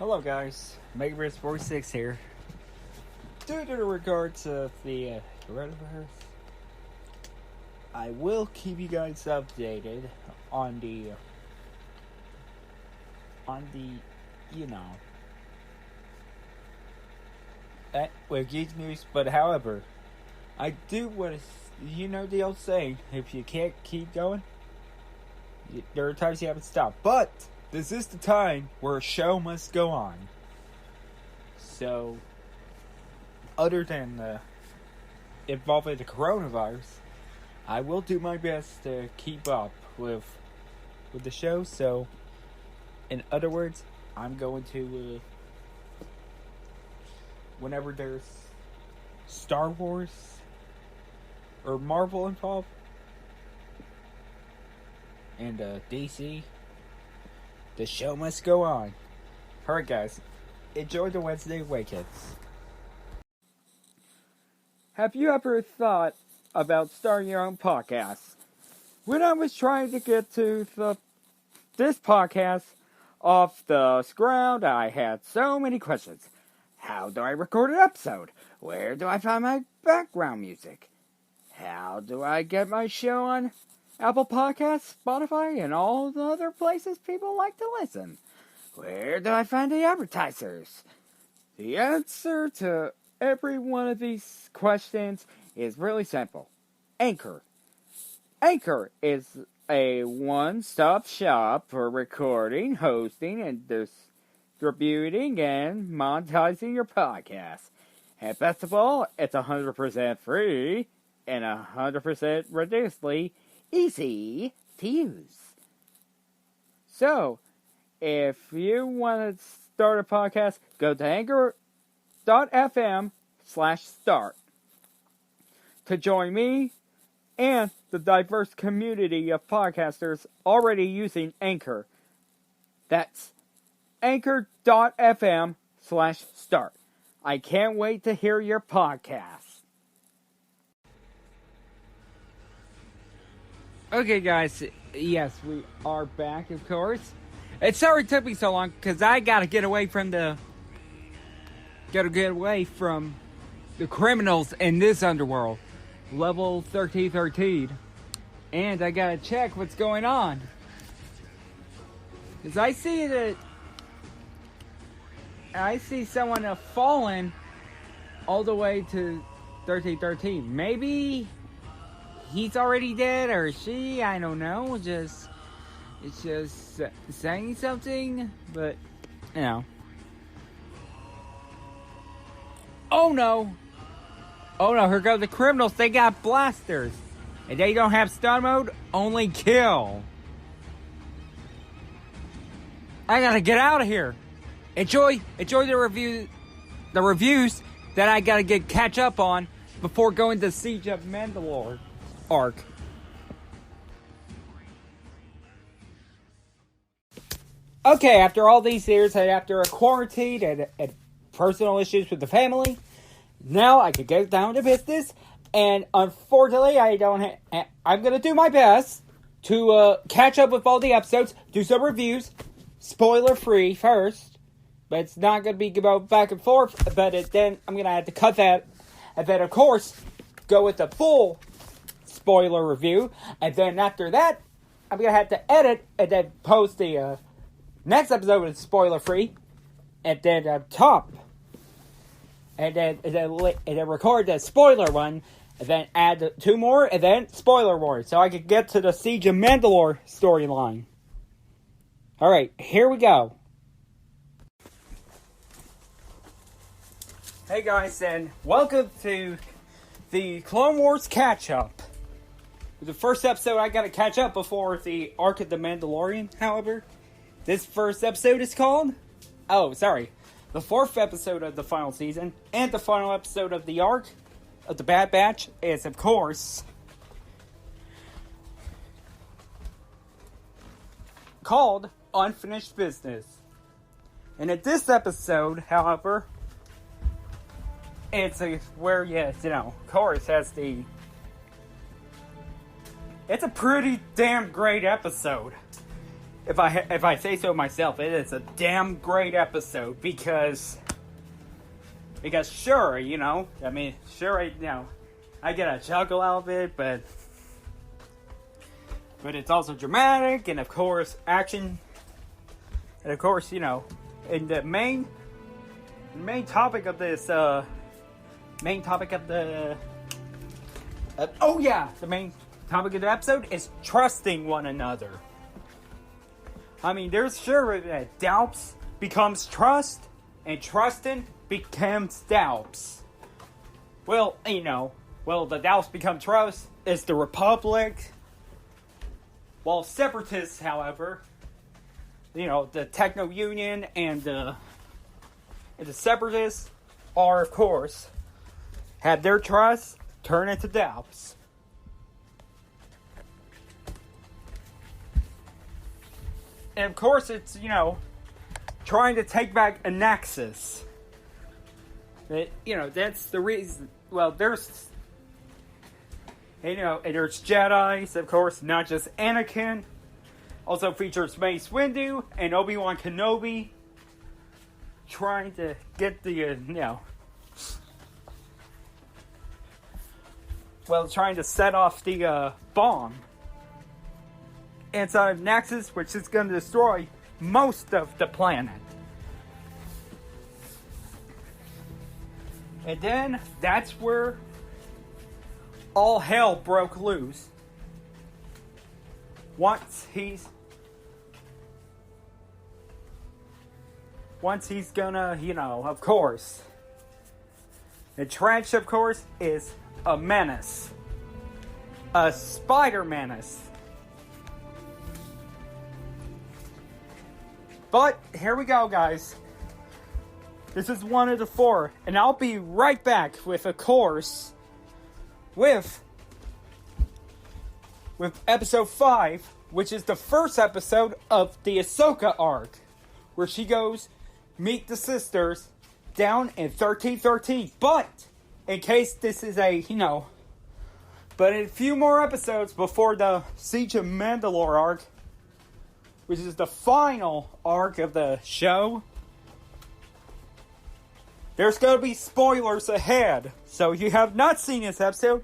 Hello guys, Megaverse46 here. Due to the regards of the coronavirus, I will keep you guys updated on the with geek news. But however, I do want to, the old saying, if you can't keep going, there are times you have to stop. But this is the time where a show must go on. So, other than involving the coronavirus, I will do my best to keep up with the show. So, in other words, I'm going to, whenever there's Star Wars or Marvel involved, and DC, the show must go on. Alright guys, enjoy the Wednesday Awakens. Have you ever thought about starting your own podcast? When I was trying to get to this podcast off the ground, I had so many questions. How do I record an episode? Where do I find my background music? How do I get my show on Apple Podcasts, Spotify, and all the other places people like to listen? Where do I find the advertisers? The answer to every one of these questions is really simple. Anchor. Anchor is a one-stop shop for recording, hosting, and distributing and monetizing your podcast. And best of all, it's 100% free and 100% ridiculously easy to use. So, if you want to start a podcast, go to anchor.fm/start to join me and the diverse community of podcasters already using Anchor. That's anchor.fm/start. I can't wait to hear your podcast. Okay, guys, yes, we are back, of course. It's sorry it took me so long, because I gotta get away from the criminals in this underworld. Level 1313. And I gotta check what's going on. Because I see someone fallen all the way to 1313. Maybe he's already dead, or she, I don't know, it's just saying something, but, Oh no, here go the criminals. They got blasters, and they don't have stun mode, only kill. I gotta get out of here. Enjoy the reviews that I gotta catch up on before going to Siege of Mandalore arc. Okay, after all these years, and after a quarantine and personal issues with the family, now I can get down to business. And unfortunately, I'm gonna do my best to catch up with all the episodes, do some reviews, spoiler free first, but it's not gonna be going back and forth. But then I'm gonna have to cut that, and then of course go with the full spoiler review, and then after that, I'm gonna have to edit and then post the next episode is spoiler free, and then top, and then record the spoiler one, and then add 2 more, and then spoiler more, so I could get to the Siege of Mandalore storyline. All right, here we go. Hey guys, and welcome to the Clone Wars catch-up. The first episode I gotta catch up before the arc of the Mandalorian, however. This first episode is called... the 4th episode of the final season, and the final episode of the arc of the Bad Batch is, of course, called Unfinished Business. And in this episode, however, it's where, of course, has the... It's a pretty damn great episode. if I say so myself, it is a damn great episode because sure, you know, I mean, sure, you know, I get a chuckle out of it, but it's also dramatic and of course action, and of course, you know, and the main topic of this the main topic of the episode is trusting one another. I mean, there's sure that doubts becomes trust, and trusting becomes doubts. Well, you know, the doubts become trust is the Republic. While separatists, however, you know, the Techno Union and the separatists are, of course, have their trust turn into doubts. And of course, it's, you know, trying to take back a nexus. You know, that's the reason. Well, there's, you know, and there's Jedi's, of course, not just Anakin. Also features Mace Windu and Obi-Wan Kenobi trying to get the, you know, well, trying to set off the bomb inside of Nexus, which is going to destroy most of the planet. And then that's where all hell broke loose. Once he's gonna, you know, of course. The trench, of course, is a menace. A spider menace. But, here we go, guys. This is one of the 4, and I'll be right back with, of course, with episode 5, which is the first episode of the Ahsoka arc, where she goes meet the sisters down in 1313. But, in case this is a, you know, but in a few more episodes before the Siege of Mandalore arc, which is the final arc of the show, there's going to be spoilers ahead. So if you have not seen this episode,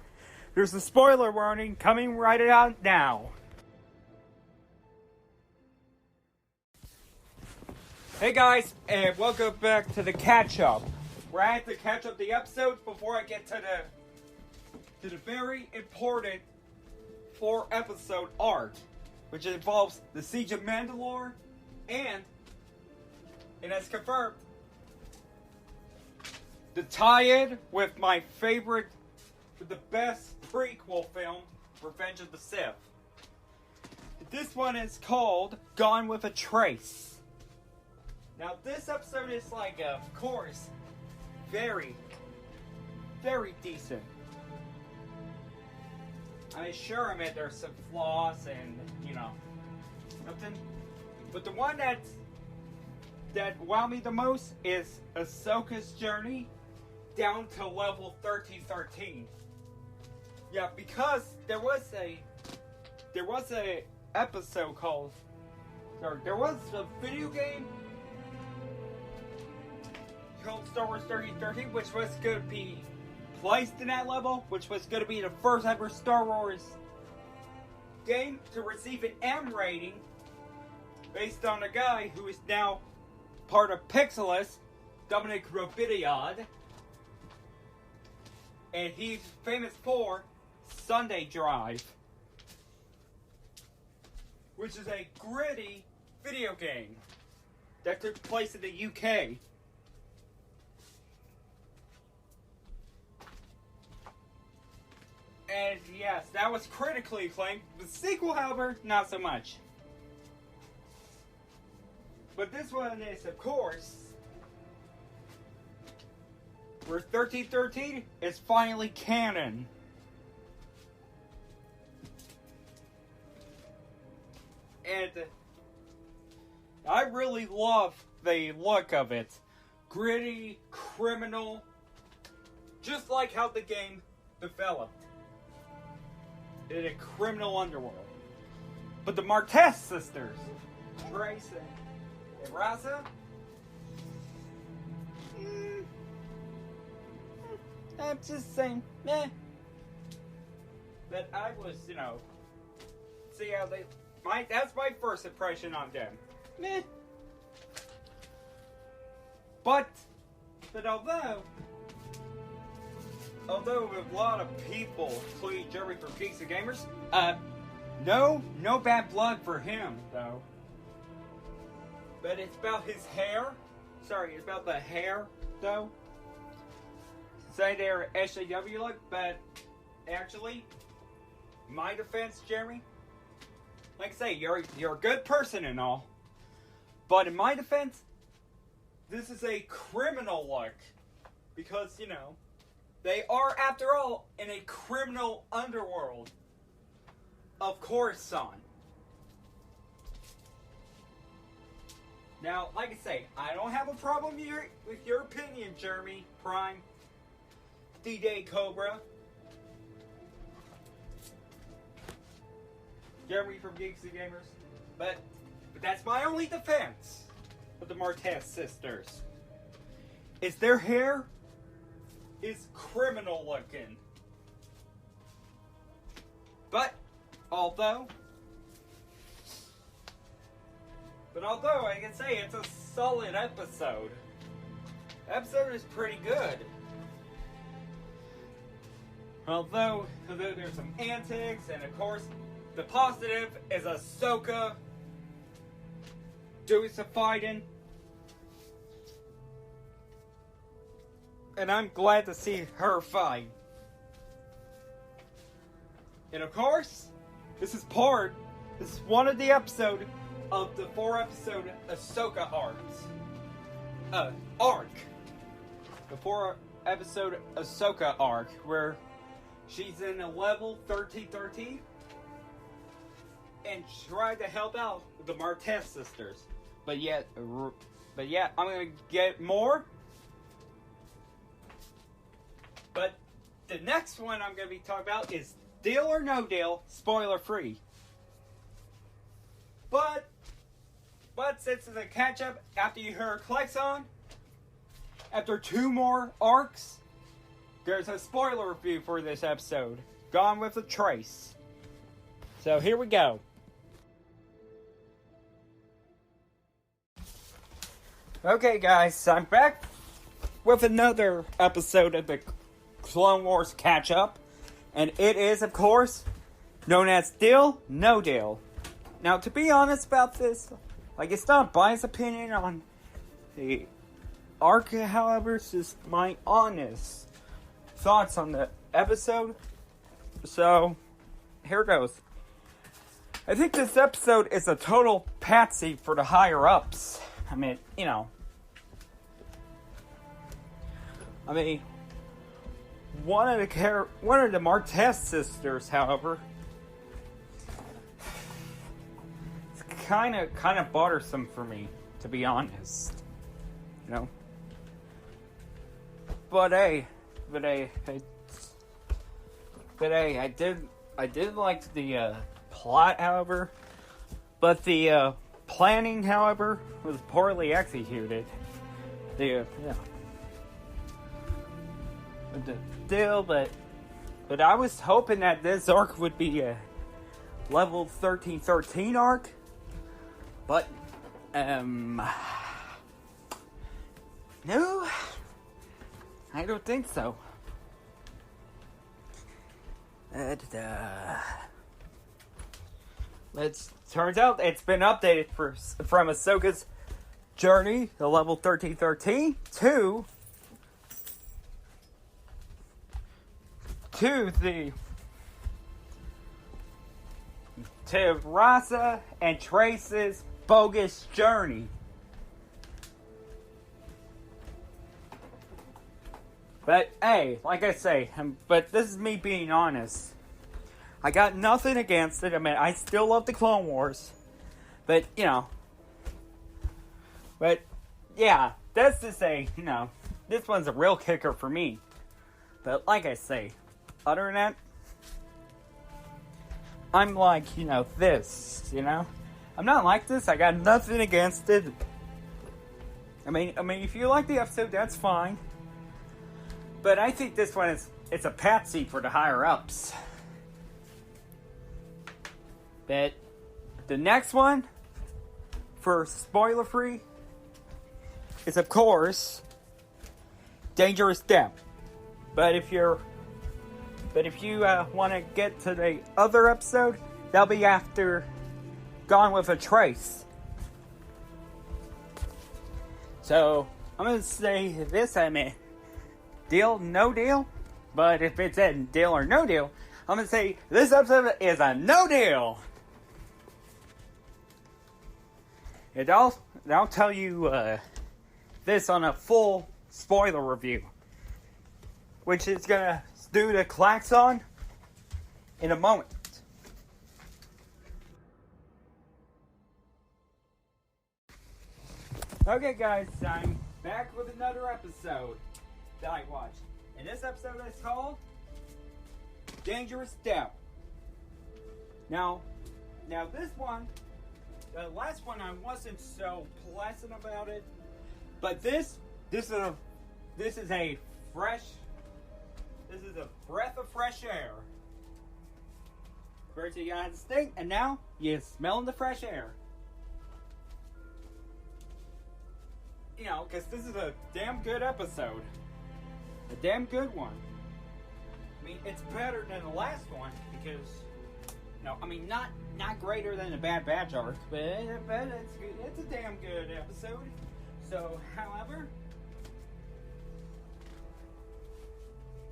there's a spoiler warning coming right out now. Hey guys, and welcome back to the catch-up. Where I have to catch up the episodes before I get to the very important 4-episode arc, which involves the Siege of Mandalore, and as confirmed, the tie-in with my favorite, with the best prequel film, Revenge of the Sith. This one is called Gone with a Trace. Now this episode is like, of course, very, very decent. I mean, sure, I mean, there's some flaws and, you know, nothing. But the one that wowed me the most is Ahsoka's journey down to level 1313. Yeah, because there was a episode called, or there was a video game called Star Wars 1313, which was going to be placed in that level, which was going to be the first ever Star Wars game to receive an M rating based on a guy who is now part of Pixelus, Dominic Robidiod, and he's famous for Sunday Drive, which is a gritty video game that took place in the UK. And yes, that was critically acclaimed. The sequel, however, not so much. But this one is, of course, where 1313 is finally canon. And I really love the look of it. Gritty, criminal, just like how the game developed in a criminal underworld. But the Marquez sisters Trace and Raza. I'm just saying, meh. But I was, see how that's my first impression on them. Meh. But although a lot of people, including Jeremy from Geeks and Gamers, no bad blood for him, though. But it's about his hair. Sorry, it's about the hair, though. Say they're SJW look, but actually, my defense, Jeremy, like I say, you're a good person and all, but in my defense, this is a criminal look, because, they are, after all, in a criminal underworld of Coruscant. Now, like I say, I don't have a problem with your opinion, Jeremy Prime, D-Day Cobra, Jeremy from Geeks and Gamers, but that's my only defense of the Martez sisters. Is their hair is criminal looking. But although I can say it's a solid episode. The episode is pretty good. Although there's some antics, and of course, the positive is Ahsoka doing some fighting. And I'm glad to see her fight. And of course, this is one of the episodes of the 4-episode Ahsoka arc. The 4-episode Ahsoka arc, where she's in a level 1313 and tried to help out with the Martez sisters. But yet, I'm gonna get more. But the next one I'm gonna be talking about is Deal or No Deal, spoiler free. But since it's a catch up after you heard Klexon, after 2 more arcs, there's a spoiler review for this episode. Gone with a Trace. So here we go. Okay guys, I'm back with another episode of the Clone Wars catch up. And it is, of course, known as Deal, No Deal. Now, to be honest about this, it's not biased opinion on the arc, however, it's just my honest thoughts on the episode. So, here goes. I think this episode is a total patsy for the higher-ups. One of the Martez sisters, however, it's kind of bothersome for me, to be honest. But hey, I did like the plot, however, but the planning, however, was poorly executed. The deal, but I was hoping that this arc would be a level 1313 arc, but no, I don't think so. Turns out it's been updated from Ahsoka's journey, the level 1313, to Raza and Trace's bogus journey. But hey, like I say, but this is me being honest. I got nothing against it. I still love the Clone Wars. But, But, yeah, that's to say, this one's a real kicker for me. But, like I say, other than that, I'm like, this, I'm not like this. I got nothing against it. I mean, if you like the episode, that's fine. But I think this one it's a patsy for the higher ups. But the next one, for spoiler free, is of course Dangerous Depth. But if you want to get to the other episode, that'll be after Gone with a Trace. So I'm gonna say this. I mean, deal, no deal. But if it's a deal or no deal, I'm gonna say this episode is a no deal. And I'll tell you this on a full spoiler review, which is gonna do the klaxon in a moment. Okay, guys, I'm back with another episode that I watched, and this episode is called Dangerous Depth. Now this one. The last one I wasn't so pleasant about it, but this is a breath of fresh air. First you got the stink, and now you're smelling the fresh air. You know, because this is a damn good episode, a damn good one. I mean, it's better than the last one because. No, I mean, not greater than the Bad Batch arc, but it's good. It's a damn good episode. So, however,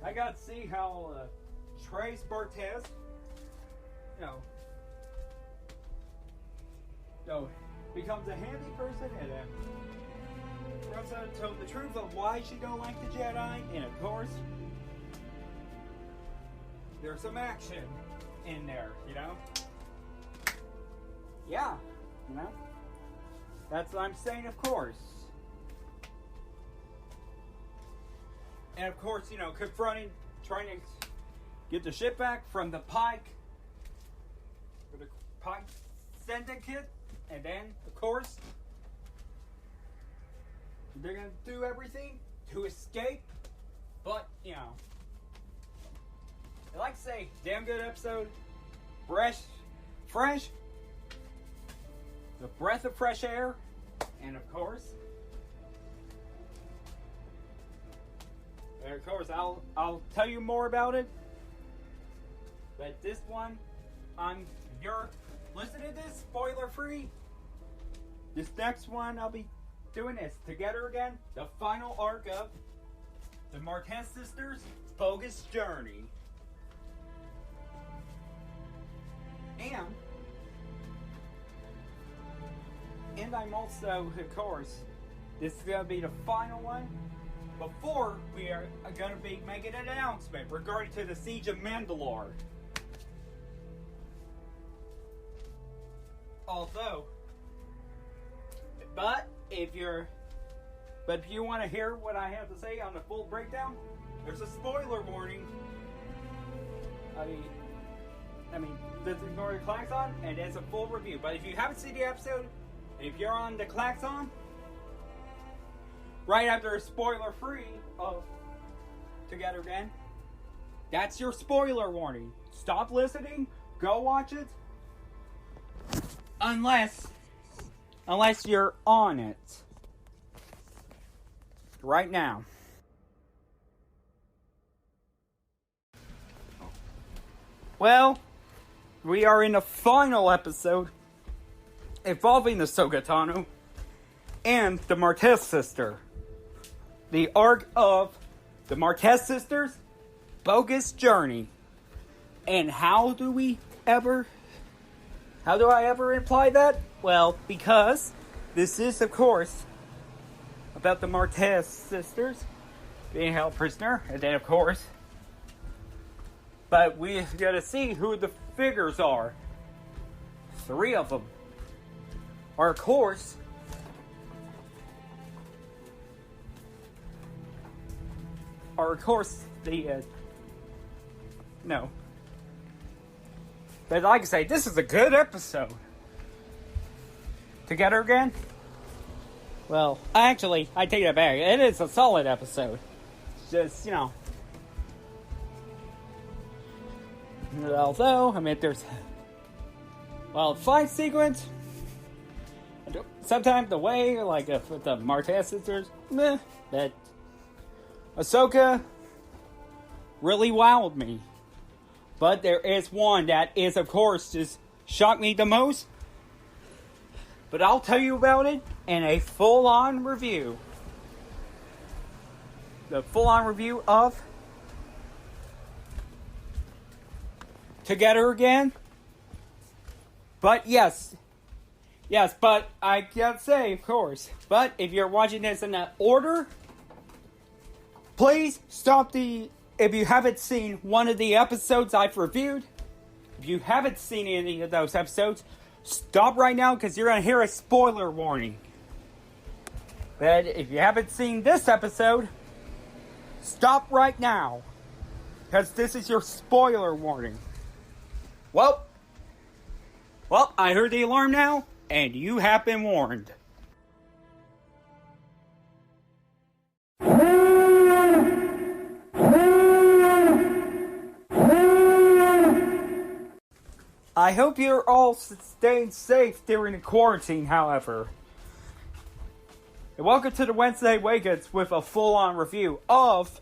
I got to see how Trace Bartez, becomes a handy person and runs out to tell the truth of why she don't like the Jedi, and of course, there's some action in there, Yeah, that's what I'm saying, of course. And of course, confronting, trying to get the ship back from the Pike Syndicate, and then, of course, they're gonna do everything to escape, but, I like to say, damn good episode, fresh, the breath of fresh air, and of course, I'll tell you more about it. But this one, you're listening to this spoiler free. This next one, I'll be doing this Together Again, the final arc of the Martez Sisters' Bogus Journey. And I'm also, of course, this is going to be the final one before we are going to be making an announcement regarding to the Siege of Mandalore. But if you want to hear what I have to say on the full breakdown, there's a spoiler warning. I mean, this is ignore the klaxon, and it's a full review. But if you haven't seen the episode, and if you're on the klaxon, right after a spoiler free of Together Again, that's your spoiler warning. Stop listening, go watch it. Unless you're on it. Right now. Well, we are in the final episode involving the Ahsoka Tano and the Martez sister. The arc of the Martez sisters' bogus journey. And how do I ever imply that? Well, because this is, of course, about the Martez sisters being held prisoner, and then, of course, but we gotta see who the figures are. 3 of them are, of course, no. But like I say, this is a good episode. together again? Well, actually, I take that back. It is a solid episode. Just, although, I mean, there's, fight sequence, sometimes the way, like, with the Martez sisters, meh, but Ahsoka really wowed me. But there is one that is, of course, just shocked me the most. But I'll tell you about it in a full-on review. The full-on review of Together Again. But yes, but I can't say, of course. But if you're watching this in that order, please stop if you haven't seen one of the episodes I've reviewed, if you haven't seen any of those episodes, stop right now because you're going to hear a spoiler warning. But if you haven't seen this episode, stop right now because this is your spoiler warning. Well, I heard the alarm now, and you have been warned. I hope you're all staying safe during the quarantine, however. And welcome to the Wednesday Awakens with a full-on review of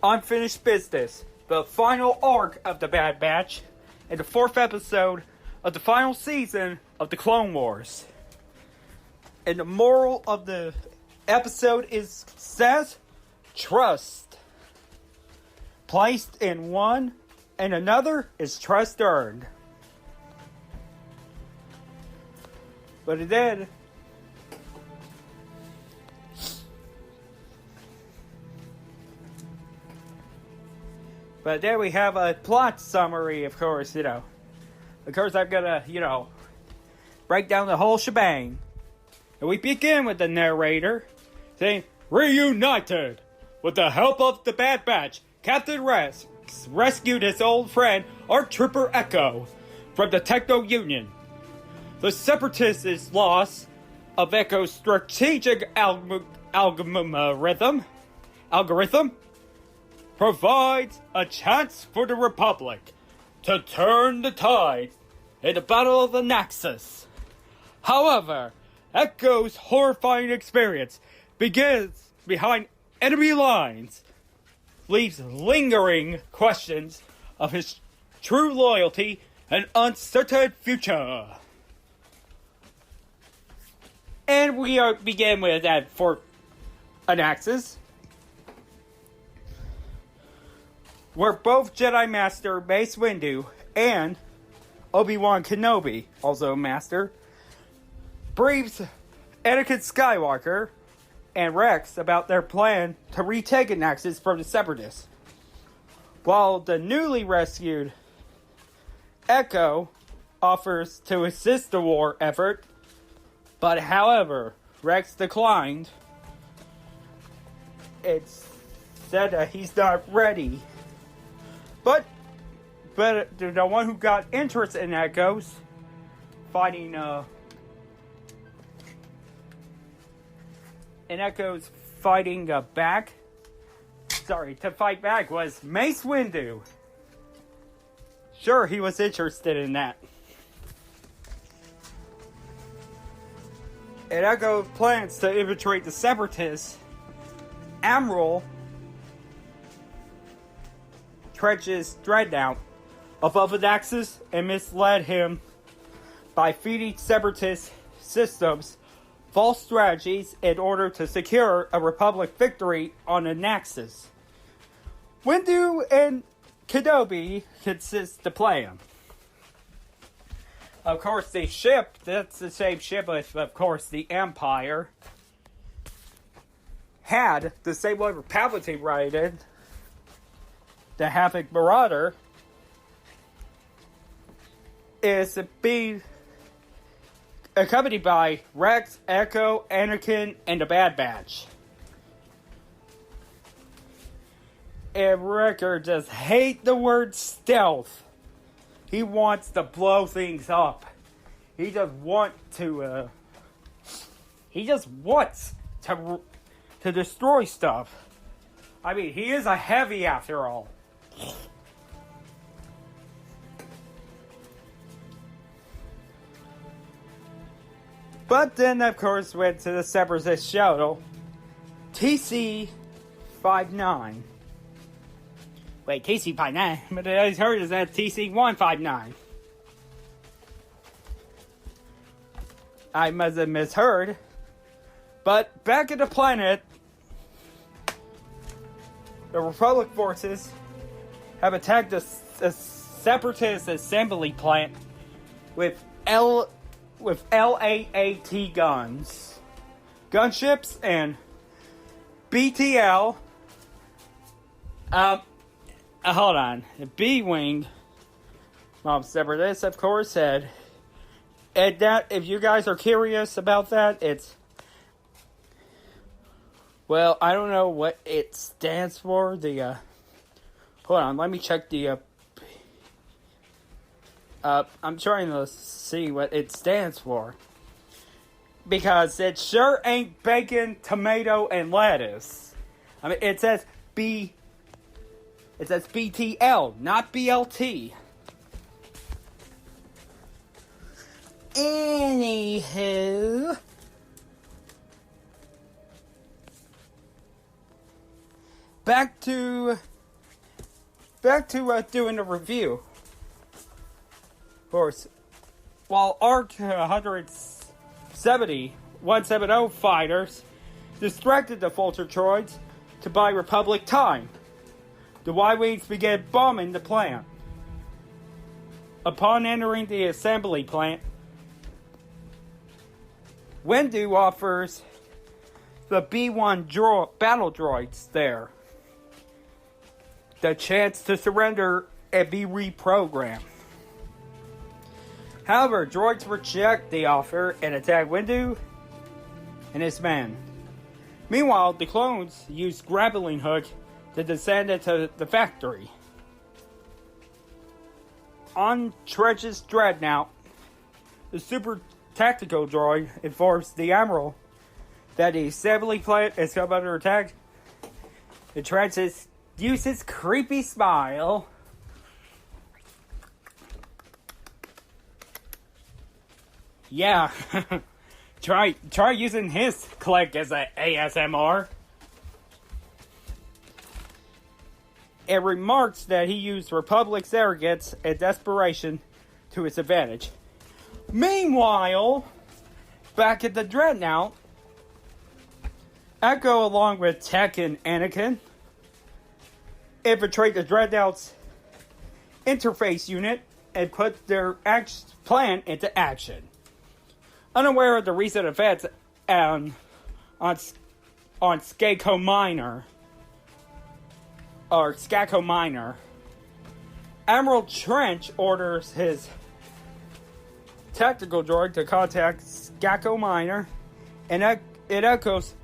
Unfinished Business, the final arc of the Bad Batch, and the 4th episode of the final season of the Clone Wars. And the moral of the episode says, trust. Placed in one, and another is trust earned. But then, we have a plot summary, of course, Of course, I'm gonna, break down the whole shebang. And we begin with the narrator saying, reunited! With the help of the Bad Batch, Captain Rex rescued his old friend, ARC Trooper Echo, from the Techno Union. The Separatists' loss of Echo's strategic algorithm provides a chance for the Republic to turn the tide in the Battle of the Naxos. However, Echo's horrifying experience begins behind enemy lines, leaves lingering questions of his true loyalty and uncertain future. And we begin with that Fort Anaxis, where both Jedi Master Mace Windu and Obi-Wan Kenobi, also Master, briefs Anakin Skywalker and Rex about their plan to retake Anaxis from the Separatists, while the newly rescued Echo offers to assist the war effort, but however, Rex declined. It's said that he's not ready. But the one who got interest in Echo's fighting to fight back was Mace Windu. Sure, he was interested in that. And Echo plans to infiltrate the Separatists. Admiral Trench's dreadnought above Anaxis and misled him by feeding Separatist systems false strategies in order to secure a Republic victory on Anaxis. Windu and Kenobi consist the plan. Of course, the ship, that's the same ship as, of course, the Empire, had the same one where Palpatine raided, the Havoc Marauder, is being accompanied by Rex, Echo, Anakin, and the Bad Batch. And Wrecker just hate the word stealth. He wants to blow things up. He just wants to destroy stuff. I mean, he is a heavy after all. But then, of course, went to the Separatist shuttle, TC-59. Wait, TC-59? But I heard is that TC-159. I must have misheard. But back at the planet, the Republic forces have attacked a Separatist assembly plant with LAAT guns, gunships, and BTL. Hold on. The B-Wing, Separatist, of course, said, and that, if you guys are curious about that, it's, well, I don't know what it stands for. Hold on, let me check I'm trying to see what it stands for. Because it sure ain't bacon, tomato, and lettuce. I mean, it says BTL, not BLT. Anywho, back to doing a review. Of course, while ARC 170 fighters distracted the Vulture droids to buy Republic time, the Y-Wings began bombing the plant. Upon entering the assembly plant, Windu offers the B-1 battle droids there the chance to surrender and be reprogrammed. However, droids reject the offer and attack Windu and his men. Meanwhile, the clones use grappling hook to descend into the factory. On Trench's dreadnought, the super tactical droid informs the Admiral that the assembly plant has come under attack. The Trench uses his creepy smile yeah, try using his click as a ASMR. It remarks that he used Republic surrogates and desperation to his advantage. Meanwhile, back at the Dreadnought, Echo, along with Tech and Anakin, infiltrate the Dreadnought's interface unit and put their plan into action. Unaware of the recent events on Skako Minor, Admiral Trench orders his tactical droid to contact Skako Minor, and it echoes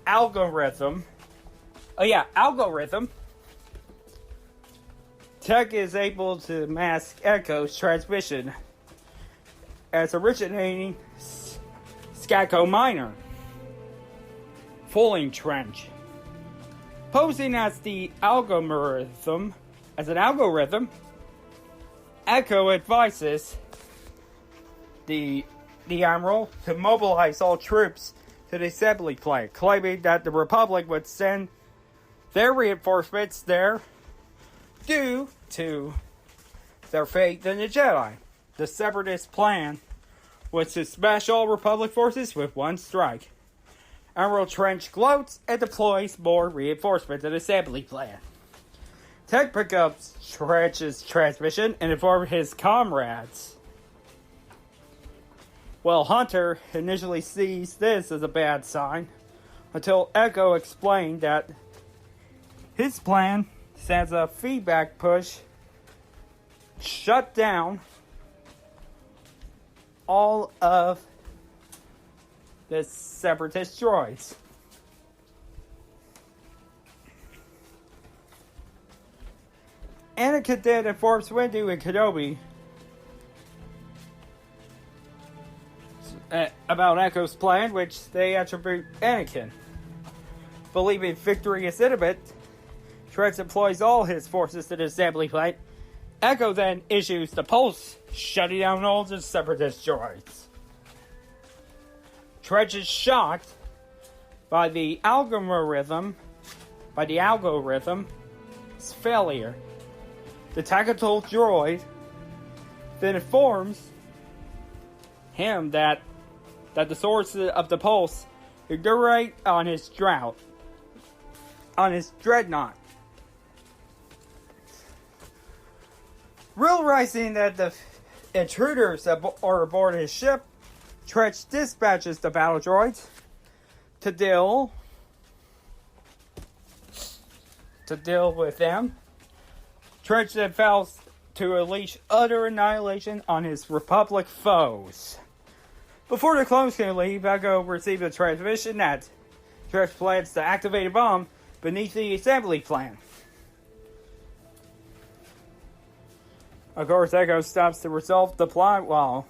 algorithm. Tech is able to mask Echo's transmission as originating Skako Minor, fooling Trench. Posing as an algorithm, Echo advises the Admiral to mobilize all troops to the assembly plant, claiming that the Republic would send their reinforcements there due to their faith in the Jedi. The Separatist plan was to smash all Republic forces with one strike. Admiral Trench gloats and deploys more reinforcements to the assembly plant. Tech picks up Trench's transmission and informs his comrades. Well, Hunter initially sees this as a bad sign, until Echo explained that his plan sends a feedback push, shut down all of the Separatist droids. Anakin then informs Windu and Kenobi about Echo's plan, which they attribute Anakin. Believing victory is imminent, Trench employs all his forces to the assembly plant. Echo then issues the pulse, shutting down all the separatist droids. Trench is shocked by the algorithm's failure. The tactical droid then informs him that the source of the pulse is right on his dreadnought. Realizing that the intruders are aboard his ship, Trench dispatches the battle droids to deal with them. Trench then vows to unleash utter annihilation on his Republic foes. Before the clones can leave, Echo receives a transmission that Trench plans to activate a bomb beneath the assembly plant. Of course, Echo stops to resolve the plot while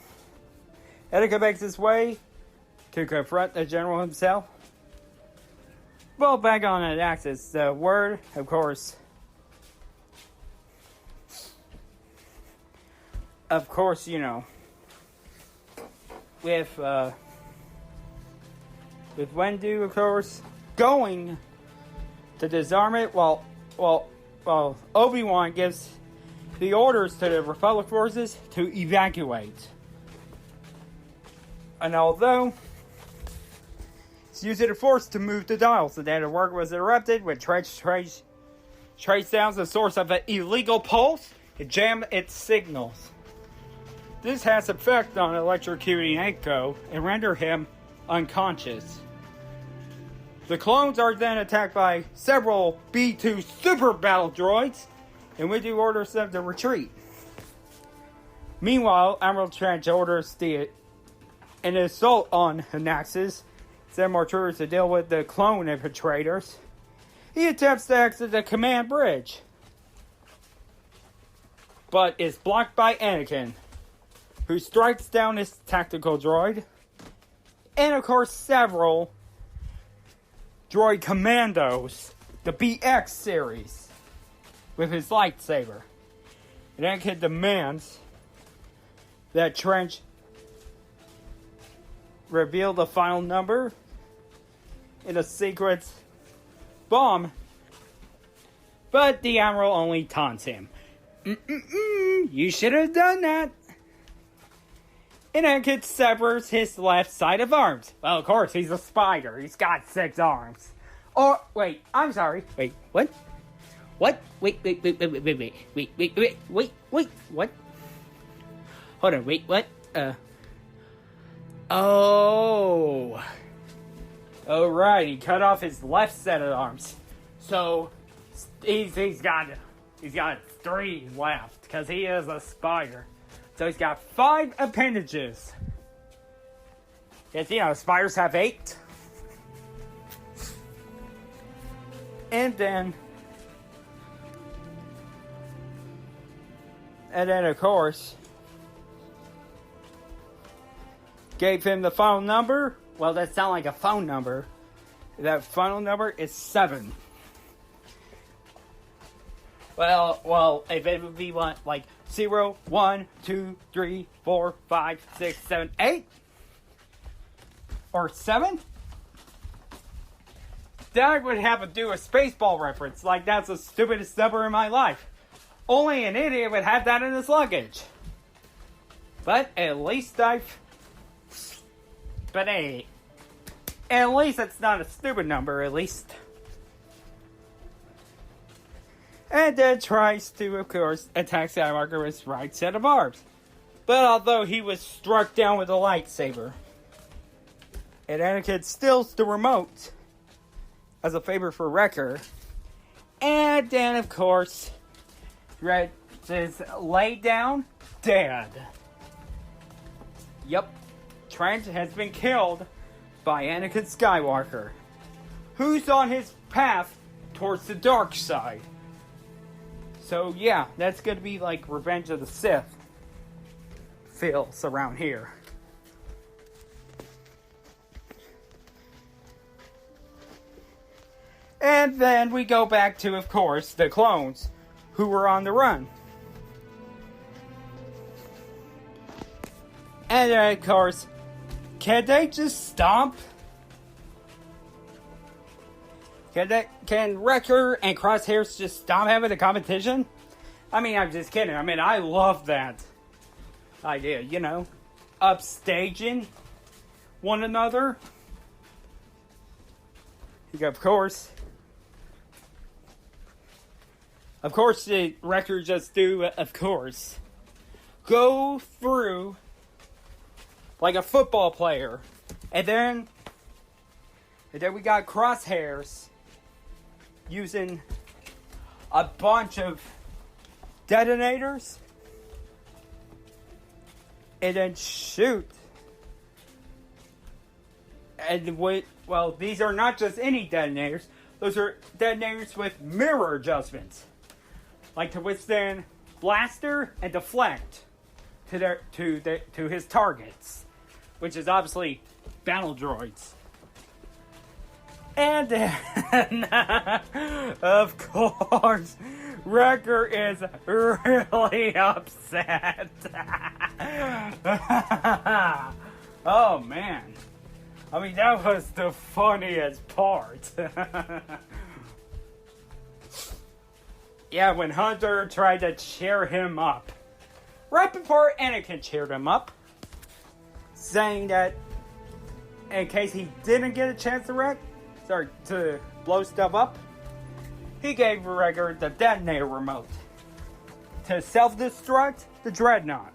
Anakin makes his way to confront the general himself. Well, back on an axis, the word, of course, you know, with Wendu, of course, going to disarm it, while Obi-Wan gives the orders to the Republic forces to evacuate. And although it's using the Force to move the dials, the data work was interrupted when Trench traced down the source of an illegal pulse and jammed its signals. This has effect on electrocuting Echo and render him unconscious. The clones are then attacked by several B-2 super battle droids, and Windu orders them to retreat. Meanwhile, Admiral Trench orders an assault on Hanaxis, send more troopers to deal with the clone infiltrators. He attempts to exit the command bridge, but is blocked by Anakin, who strikes down his tactical droid, and of course several droid commandos, the BX series, with his lightsaber. And Anakin demands that Trench reveal the final number in a secret bomb, but the Admiral only taunts him. You should have done that. And Anakin severs his left side of arms. Well, of course, he's a spider. He's got 6 arms. Oh, wait, I'm sorry. Wait, what? What? Wait, what? Hold on, wait, what? Oh. Oh, right, he cut off his left set of arms. So, he's got 3 left, because he is a spider. So he's got 5 appendages. Yes, you know, spiders have 8. And then, of course, gave him the final number. Well, that sounds like a phone number. That final number is 7. Well, if it would be like 0, 1, 2, 3, 4, 5, 6, 7, 8, or 7, then I would have to do a Spaceball reference. Like, that's the stupidest number in my life. Only an idiot would have that in his luggage. But at least hey, at least it's not a stupid number, at least. And then tries to, of course, attack Skywalker with his right set of arms. But although he was struck down with a lightsaber, and Anakin steals the remote as a favor for Wrecker, and then, of course, Red is laid down dead. Yep, Trent has been killed by Anakin Skywalker, who's on his path towards the dark side. So yeah, that's gonna be like Revenge of the Sith feels around here. And then we go back to, of course, the clones who were on the run. And then, of course, can they just stomp? Can Wrecker and Crosshairs just stop having the competition? I mean, I'm just kidding. I mean, I love that idea, you know, upstaging one another. Of course, the Wrecker just do, of course, go through like a football player, and then we got Crosshairs using a bunch of detonators and then shoot. And well, these are not just any detonators. Those are detonators with mirror adjustments, like to withstand blaster and deflect to his targets, which is obviously battle droids. And then, of course, Wrecker is really upset. Oh, man. I mean, that was the funniest part. Yeah, when Hunter tried to cheer him up. Right before Anakin cheered him up. Saying that in case he didn't get a chance to blow stuff up, he gave Wrecker the detonator remote to self-destruct the Dreadnought.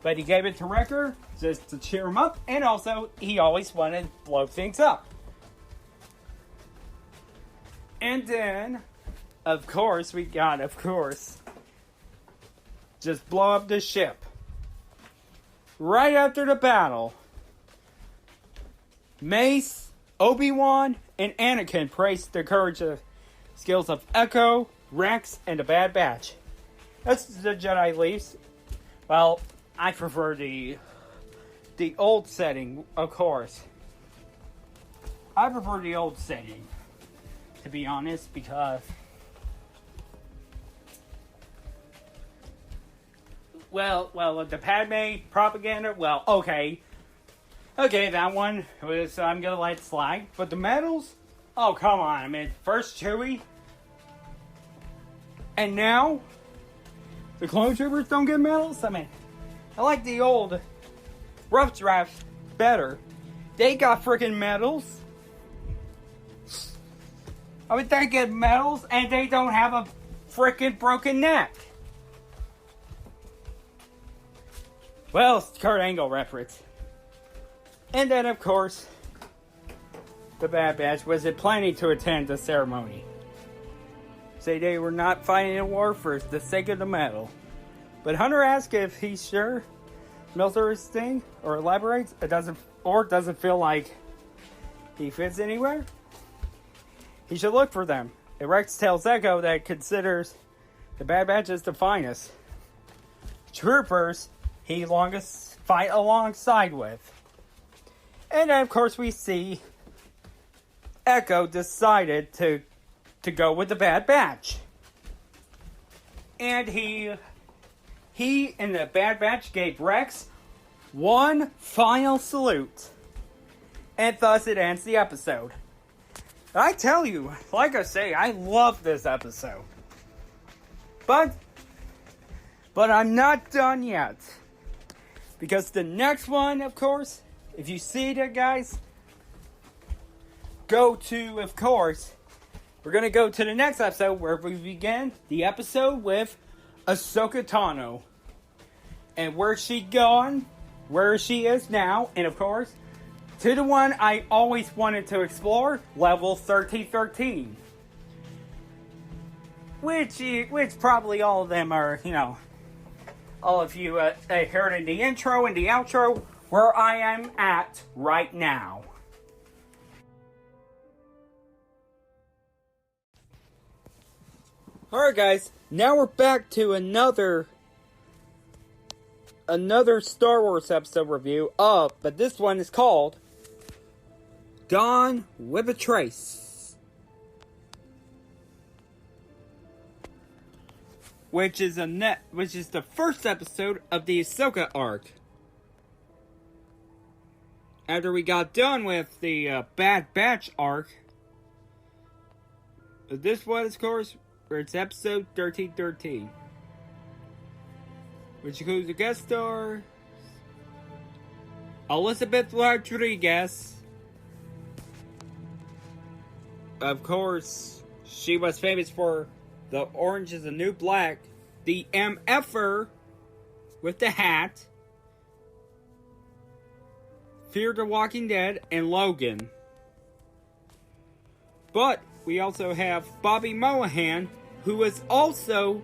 But he gave it to Wrecker just to cheer him up, and also he always wanted to blow things up. And then, of course, we got, just blow up the ship. Right after the battle, Mace, Obi-Wan, and Anakin praised the courage of skills of Echo, Rex, and the Bad Batch. As the Jedi leaves, well, I prefer the old setting, of course. I prefer the old setting, to be honest, because well, the Padme propaganda, well, okay, that one was, I'm gonna let it slide, but the medals, oh, come on, I mean, first Chewie, and now, the clone troopers don't get medals? I mean, I like the old rough draft better. They got freaking medals. I mean, they get medals, and they don't have a freaking broken neck. Well, it's Kurt Angle reference. And then, of course, the Bad Batch was planning to attend the ceremony. Say they were not fighting a war for the sake of the medal. But Hunter asks if he's sure Miller's thing, or elaborates, doesn't feel like he fits anywhere. He should look for them. And Rex tells Echo that considers the Bad Batch as the finest troopers he longest fight alongside with. And then, of course, we see Echo decided to go with the Bad Batch. And he and the Bad Batch gave Rex one final salute. And thus it ends the episode. I tell you, like I say, I love this episode. But I'm not done yet. Because the next one, of course, if you see that, guys, go to, of course, we're going to go to the next episode where we begin the episode with Ahsoka Tano. And where she gone, where she is now, and of course, to the one I always wanted to explore, level 1313. Which probably all of them are, all of you heard in the intro and the outro, where I am at right now. Alright guys, now we're back to another Star Wars episode review but this one is called Gone with a Trace, which is the first episode of the Ahsoka arc. After we got done with the Bad Batch arc, this was, of course, it's episode 1313, which includes a guest star, Elizabeth Rodriguez. Of course, she was famous for the Orange is the New Black, the MFer with the hat, Fear the Walking Dead, and Logan. But we also have Bobby Monahan, who is also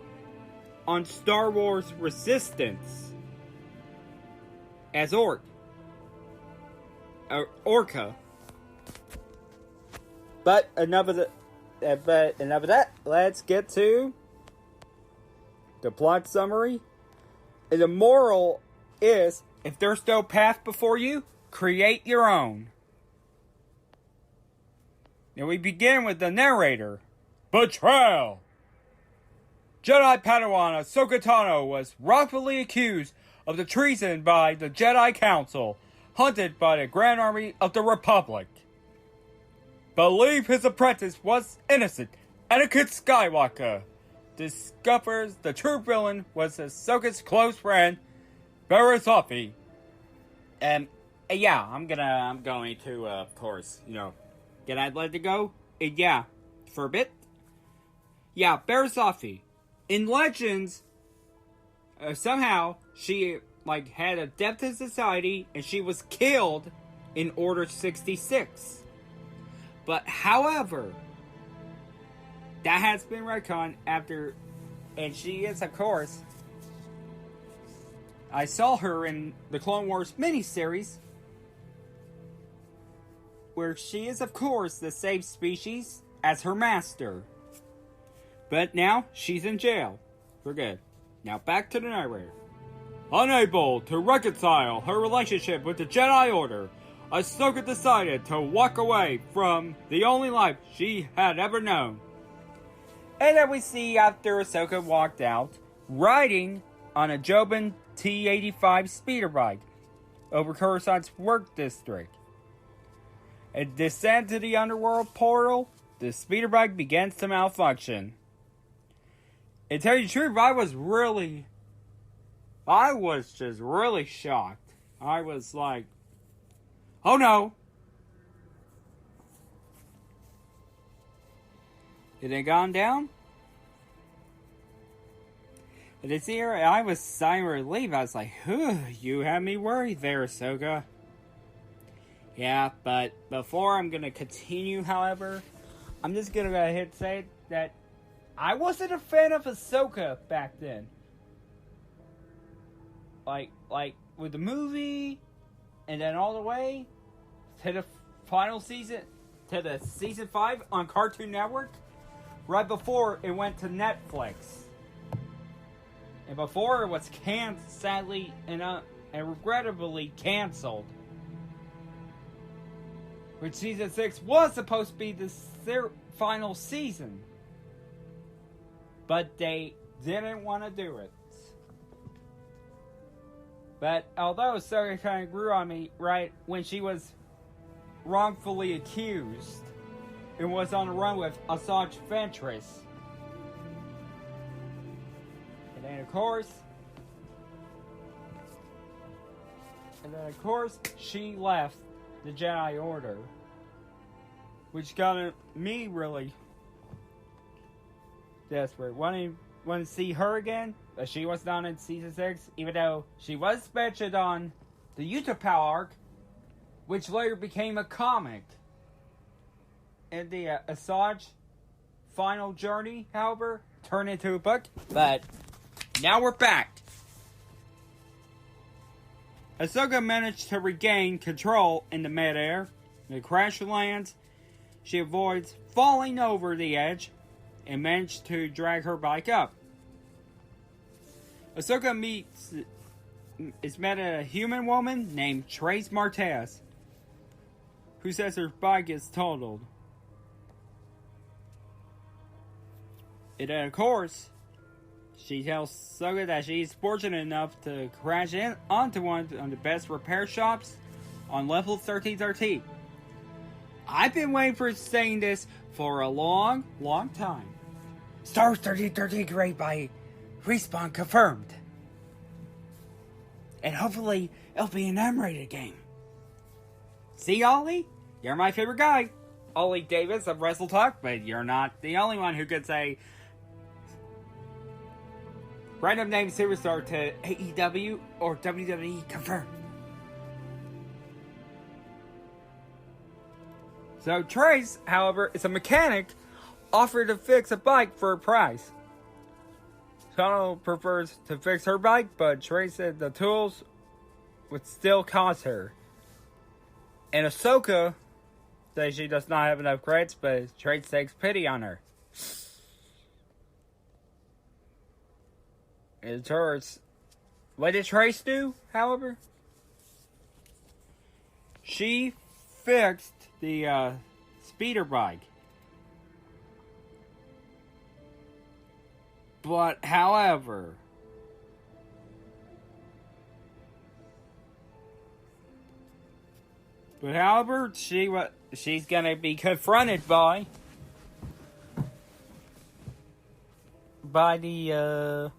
on Star Wars Resistance as Orca. But enough of that. Let's get to the plot summary. And the moral is, if there's no path before you, create your own. And we begin with the narrator. Betrayal! Jedi Padawan Ahsoka Tano was wrongfully accused of the treason by the Jedi Council, hunted by the Grand Army of the Republic. Believe his apprentice was innocent. Anakin Skywalker discovers the true villain was Ahsoka's close friend, Barriss Offee. Yeah, I'm going to, of course, can I let it go? Yeah, for a bit. Yeah, Barriss Offee. In Legends, somehow, she, had a death in society, and she was killed in Order 66. But, however, that has been retconned after, and she is, of course, I saw her in the Clone Wars miniseries, where she is, of course, the same species as her master. But now, she's in jail. For good. Now, back to the narrator. Unable to reconcile her relationship with the Jedi Order, Ahsoka decided to walk away from the only life she had ever known. And then we see after Ahsoka walked out, riding on a Jobin T-85 speeder bike over Coruscant's work district. And descend to the underworld portal, the speeder bike begins to malfunction. And to tell you the truth, I was just really shocked. I was like, oh no. It had gone down? And it's here, and I was sighing relief. I was like, you had me worried there, Ahsoka. Yeah, but before I'm going to continue, however, I'm just going to go ahead and say that I wasn't a fan of Ahsoka back then. Like with the movie, and then all the way to the final season, to the season 5 on Cartoon Network, right before it went to Netflix. And before it was sadly and regrettably canceled. Which season 6 was supposed to be the final season. But they didn't want to do it. But although Ahsoka kind of grew on me, right, when she was wrongfully accused and was on the run with Asajj Ventress. And then of course, she left the Jedi Order. Which got me really desperate. Wanting to see her again, but she was not in season 6, even though she was mentioned on the Utapau arc, which later became a comic. And the Asajj final journey, however, turned into a book. But now we're back. Ahsoka managed to regain control in the midair. The crash lands. She avoids falling over the edge and managed to drag her bike up. Ahsoka met a human woman named Trace Martez. who says her bike is totaled. And then, of course, she tells Soka that she's fortunate enough to crash in onto one of the best repair shops on level 1313. I've been waiting for saying this for a long, long time. Star Wars 1313 great by Respawn confirmed. And hopefully it'll be an M-rated game. See, Ollie? You're my favorite guy. Ollie Davis of Wrestle Talk, but you're not the only one who could say random name superstar to AEW or WWE confirmed. So Trace, however, is a mechanic offered to fix a bike for a price. Kano prefers to fix her bike, but Trace said the tools would still cost her. And Ahsoka says she does not have enough credits, but Trace takes pity on her. In turns, what did Trace do, however? She fixed the speeder bike. But, however, she's gonna be confronted by the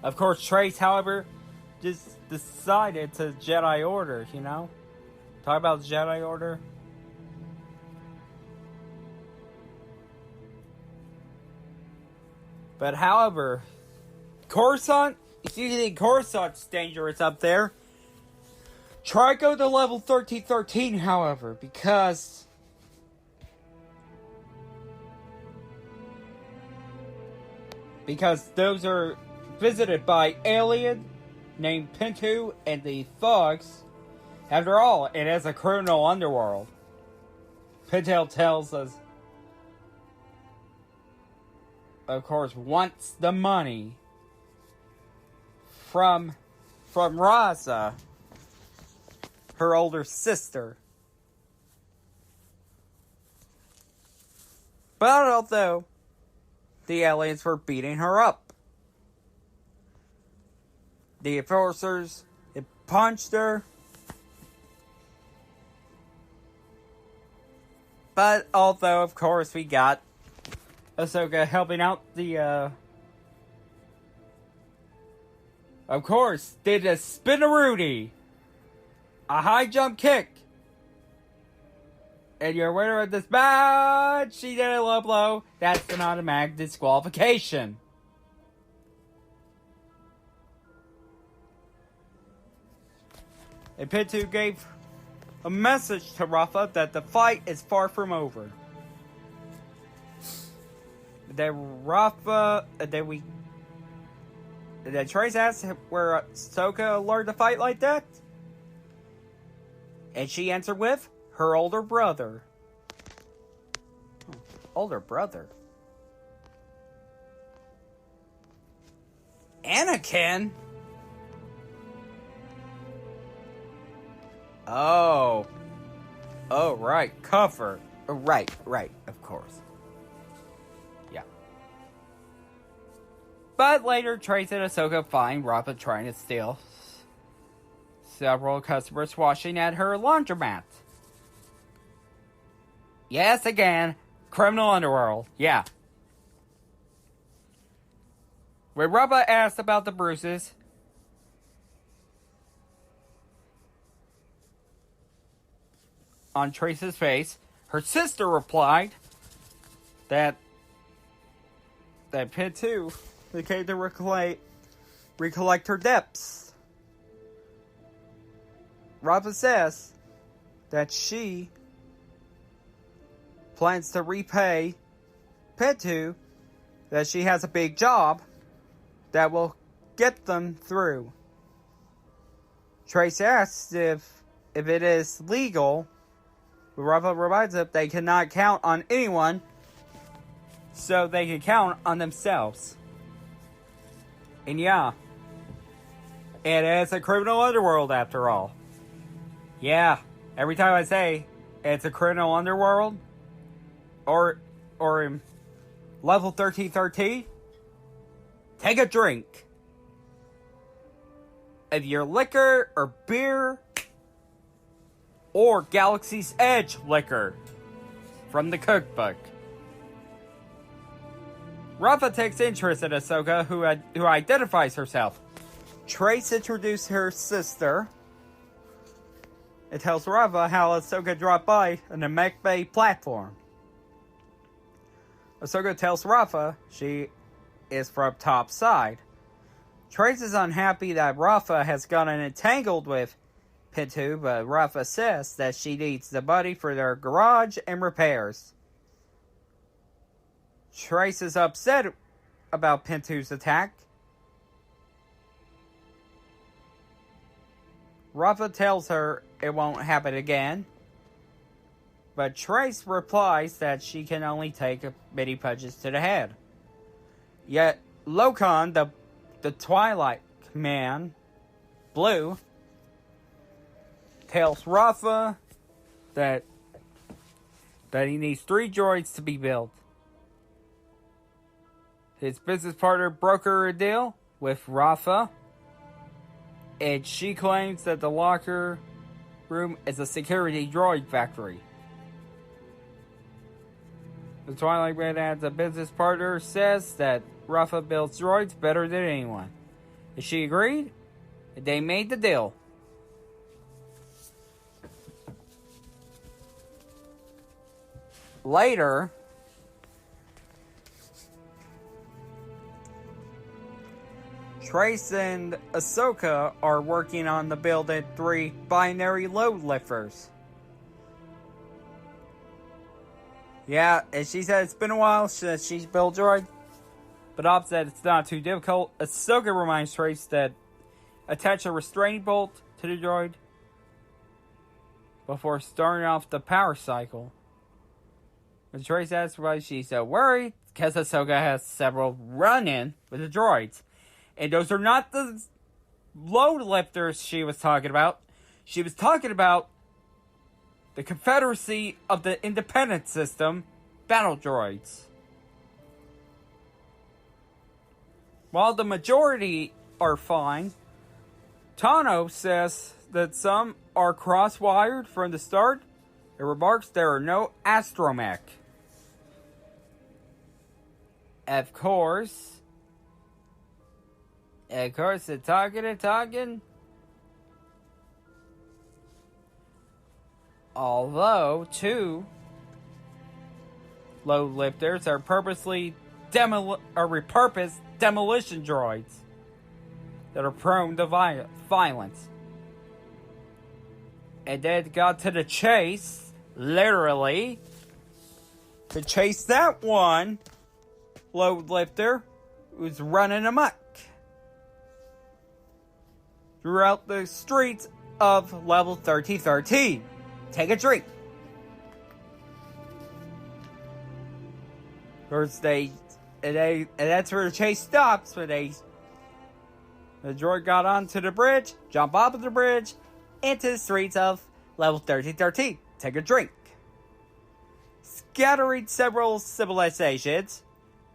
of course, Trace, however, just decided to Jedi Order, you know? Talk about the Jedi Order. But, however, Coruscant, if you think Coruscant's dangerous up there, try go to level 1313, however, because those are visited by alien named Pintu and the thugs. After all, it is a criminal underworld. Pintu tells us, of course, wants the money from Raza, her older sister. But although the aliens were beating her up, the enforcers had punched her. But although, of course, we got Ahsoka helping out the, of course, did a spin-a-rooney, a high jump kick, and your winner of this match, she did a low blow. That's an automatic disqualification. And Pintu gave a message to Rafa that the fight is far from over. Then Trace asked where Ahsoka learned to fight like that, and she answered with her older brother. Older brother? Anakin? Oh, right, cover. Right, of course. Yeah. But later, Trace and Ahsoka find Rafa trying to steal several customers washing at her laundromat. Yes, again, criminal underworld. Yeah. When Rafa asked about the bruises, on Trace's face, her sister replied that Pintu came to recollect her debts. Rafa says that she plans to repay Pintu, that she has a big job that will get them through. Trace asks if it is legal. Rafa reminds them they cannot count on anyone so they can count on themselves. And yeah, it is a criminal underworld after all. Yeah, every time I say it's a criminal underworld, or in level 1313, take a drink of your liquor or beer or Galaxy's Edge liquor from the cookbook. Rafa takes interest in Ahsoka, who identifies herself. Trace introduced her sister. It tells Rafa how Ahsoka dropped by on the Mech Bay platform. Ahsoka tells Rafa she is from top side. Trace is unhappy that Rafa has gotten entangled with Pintu, but Rafa says that she needs the money for their garage and repairs. Trace is upset about Pintu's attack. Rafa tells her it won't happen again, but Trace replies that she can only take many punches to the head. Yet Lokon, the Twilight Man, Blue, tells Rafa that he needs 3 droids to be built. His business partner brokered a deal with Rafa, and she claims that the locker room is a security droid factory. The Twilight Man as a business partner says that Rafa builds droids better than anyone. And she agreed, and they made the deal. Later, Trace and Ahsoka are working on the building 3 binary load lifters. Yeah, and she said it's been a while since she's built droid, but Ob said it's not too difficult. Ahsoka reminds Trace that attach a restraining bolt to the droid before starting off the power cycle. When Trace asks why she's so worried, because Ahsoka has several run-in with the droids. And those are not the load lifters she was talking about. She was talking about the Confederacy of the Independent System battle droids. While the majority are fine, Tano says that some are cross-wired from the start and remarks there are no astromech. Of course, they're talking. Although 2 load lifters are repurposed demolition droids that are prone to violence. And then got to the chase, literally, to chase that one load lifter who's running amok throughout the streets of level 1313. Take a drink. First and that's where the chase stops. When the droid got onto the bridge, jump off of the bridge, into the streets of level 1313. Take a drink. Scattering several civilizations,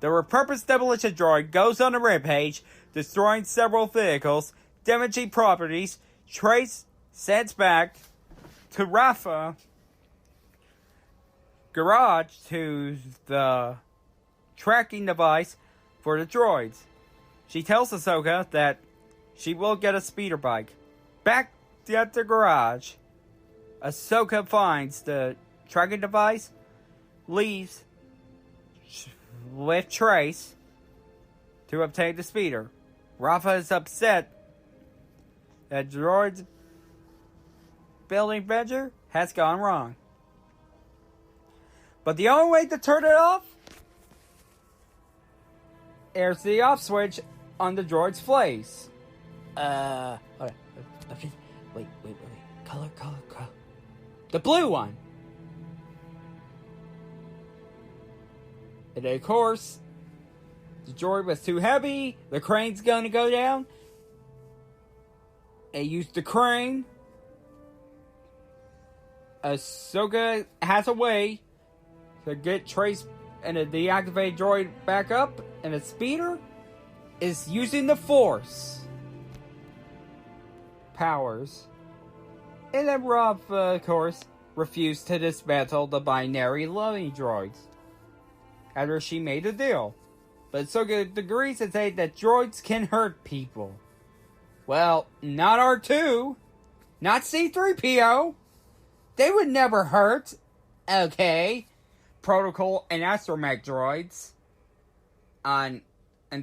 the repurposed demolition droid goes on a rampage, destroying several vehicles, damaging properties. Trace sends back to Rafa garage to the tracking device for the droids. She tells Ahsoka that she will get a speeder bike. Back at the garage, Ahsoka finds the tracking device, leaves with Trace to obtain the speeder. Rafa is upset that droid's building venture has gone wrong. But the only way to turn it off is the off switch on the droid's face. Hold on. Wait. Color. The blue one. And of course, the droid was too heavy. The crane's gonna go down. They used the crane. Ahsoka has a way to get Trace and a deactivated droid back up, and a speeder is using the Force powers. And then Rob, of course, refused to dismantle the binary loving droids after she made a deal. But Ahsoka agrees and says that droids can hurt people. Well, not R2, not C-3PO. They would never hurt. Okay. Protocol and astromech droids. And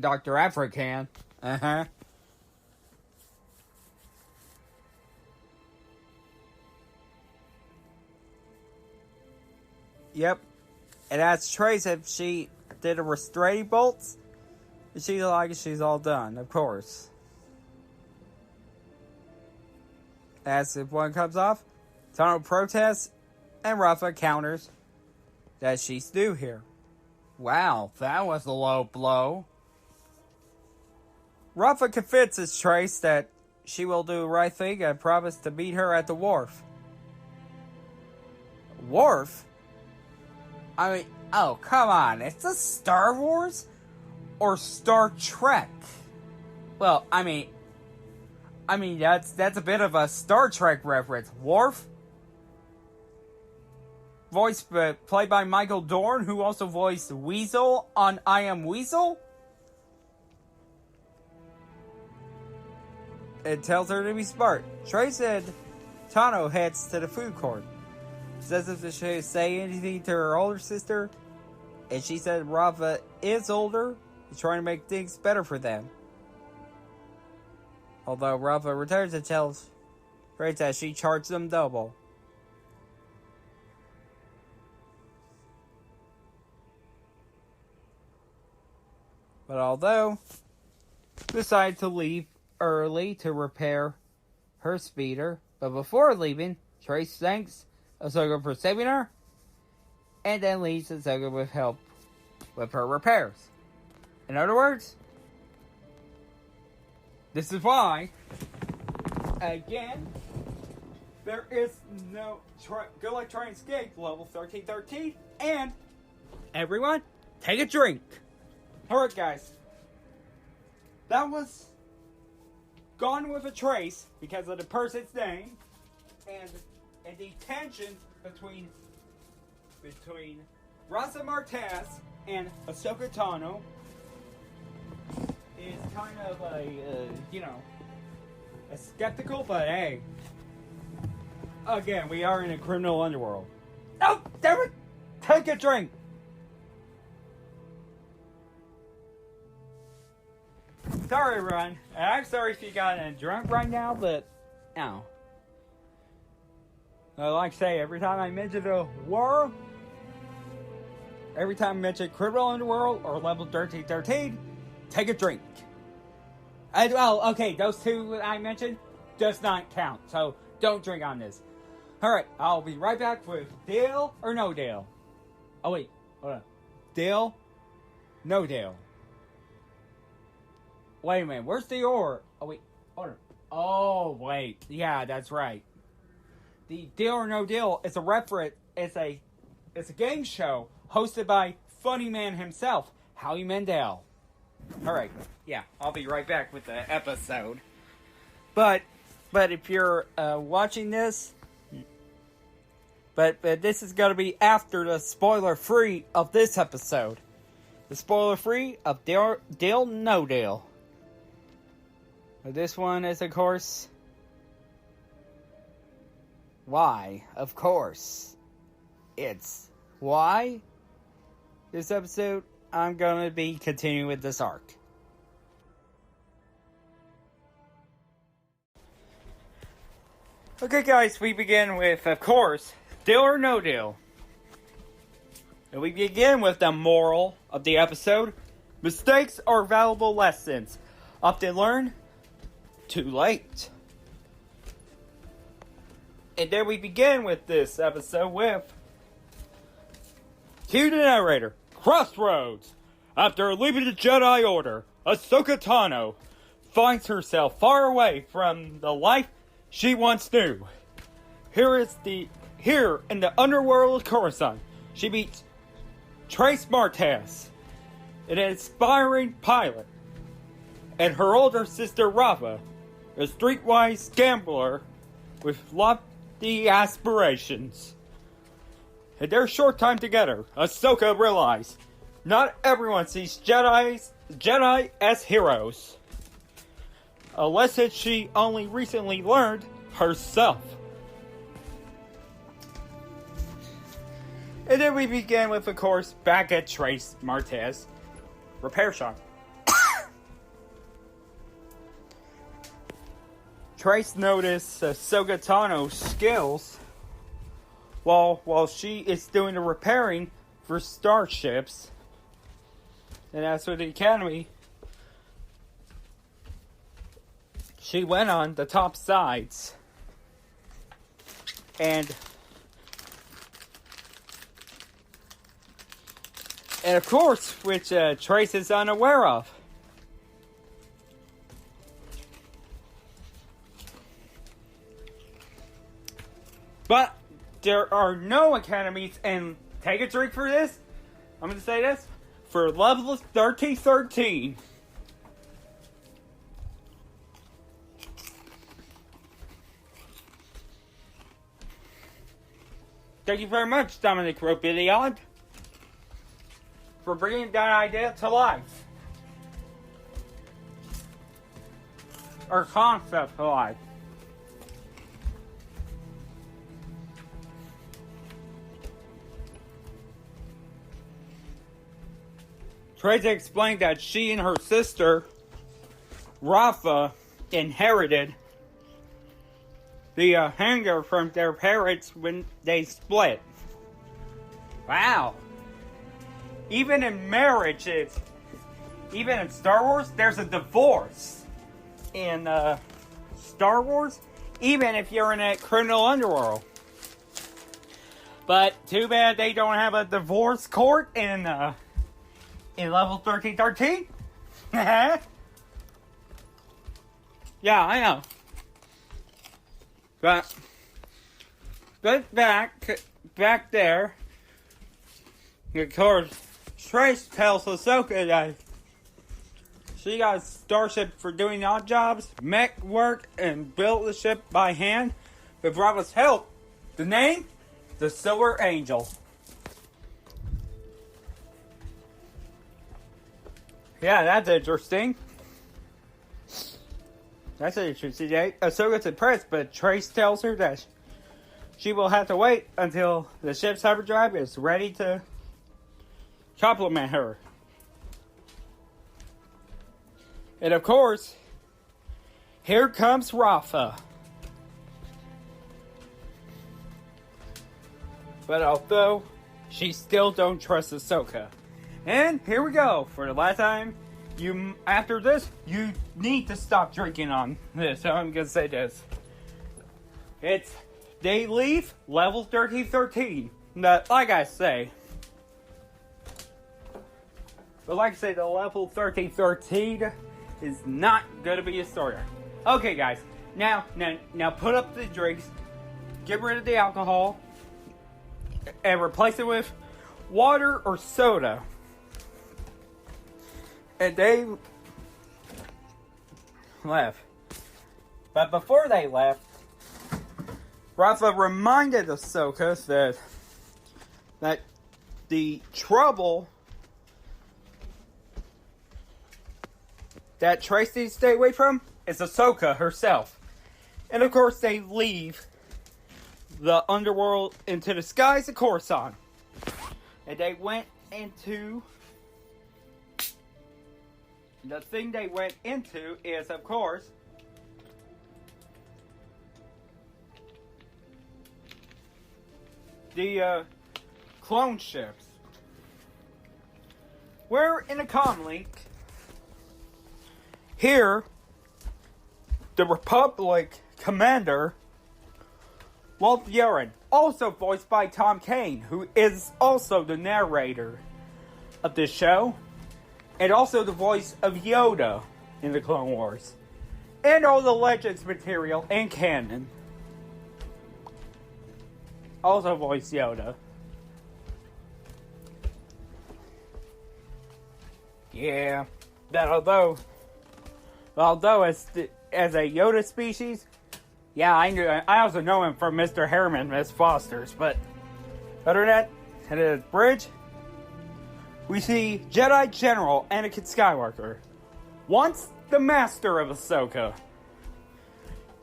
Dr. African. Uh-huh. Yep. And asked Trace if she did a restraining bolts. And she's like, she's all done, of course. Asks if one comes off. Tano protests, and Rafa counters that she's new here. Wow, that was a low blow. Rafa convinces Trace that she will do the right thing and promise to meet her at the wharf. Wharf? I mean, oh, come on. Is this Star Wars or Star Trek? Well, I mean that's a bit of a Star Trek reference. Worf, played by Michael Dorn, who also voiced Weasel on I Am Weasel. It tells her to be smart. Trace and Tano heads to the food court. Says if she should say anything to her older sister, and she said Rafa is older, he's trying to make things better for them. Although Rafa returns and tells Trace that she charged them double. But although decided to leave early to repair her speeder, but before leaving, Trace thanks Ahsoka for saving her, and then leaves Ahsoka with help with her repairs. In other words, this is why, again, there is no Good Luck Try and Escape level 1313, and everyone, take a drink. Alright guys, that was Gone with a Trace because of the person's name, and the tension between Rasa Martez and Ahsoka Tano is kind of a skeptical, but hey, again, we are in a criminal underworld. Oh, damn it! Take a drink! Sorry, everyone. I'm sorry if you got drunk right now, but, like I say, every time I mention a war, every time I mention criminal underworld or level 1313, take a drink. Okay, those two I mentioned does not count, so don't drink on this. Alright, I'll be right back with deal or no deal. Oh wait, hold on. Deal? No deal. Wait a minute, where's the or? Oh wait, hold on. Oh wait, yeah, that's right. The Deal or No Deal is a reference. It's a game show hosted by Funny Man himself, Howie Mandel. All right, yeah, I'll be right back with the episode. But if you're watching this, but this is gonna be after the spoiler free of this episode. The spoiler free of Deal No Deal. This one is, of course, why? Of course. It's why this episode I'm going to be continuing with this arc. Okay, guys, we begin with, of course, Deal or No Deal. And we begin with the moral of the episode. Mistakes are valuable lessons. Often learned, too late. And then we begin with this episode with cue the narrator. crossroads. After leaving the Jedi Order, Ahsoka Tano finds herself far away from the life she once knew. Here in the underworld of Coruscant, she meets Trace Martez, an aspiring pilot, and her older sister Rafa, a streetwise gambler with lofty aspirations. In their short time together, Ahsoka realized not everyone sees Jedi as heroes. A lesson she only recently learned herself. And then we begin with, of course, back at Trace Martez repair shop. Trace noticed Ahsoka Tano's skills while she is doing the repairing for starships. And as for the Academy, she went on the top sides and of course, which Trace is unaware of. But there are no academies, and take a drink for this. I'm going to say this. For level 1313. Thank you very much, Dominic Robilion, for bringing that idea to life. Or concept to life. Tracy explained that she and her sister, Rafa, inherited the hangar from their parents when they split. Wow. Even in marriages, even in Star Wars, there's a divorce. In Star Wars, even if you're in a criminal underworld. But too bad they don't have a divorce court in level 1313. Yeah, I know. But back there, of course, Trace tells Ahsoka that she got a starship for doing odd jobs, mech work, and built the ship by hand with Rafa's help. The name? The Silver Angel. Yeah, that's interesting. That's interesting. Ahsoka's impressed, but Trace tells her that she will have to wait until the ship's hyperdrive is ready to compliment her. And of course, here comes Rafa. But although she still don't trust Ahsoka. And here we go. For the last time, after this, you need to stop drinking on this. So I'm gonna say this. They leave level 1313. Like I say. But like I say, the level 1313 is not gonna be a story. Okay, guys. Now put up the drinks. Get rid of the alcohol. And replace it with water or soda. And they left. But before they left, Rafa reminded Ahsoka that the trouble that Trace needs to stay away from is Ahsoka herself. And of course they leave the underworld into the skies of Coruscant. And they went into... The thing they went into is, of course, the clone ships. We're in a comlink. Here, the Republic commander, Walt Yaron, also voiced by Tom Kane, who is also the narrator of this show, and also the voice of Yoda in the Clone Wars, and all the Legends material and canon. Also voice Yoda. Yeah, that although as a Yoda species, yeah, I also know him from Mr. Harriman, Miss Foster's, but other than that, at the bridge, we see Jedi General Anakin Skywalker, once the master of Ahsoka,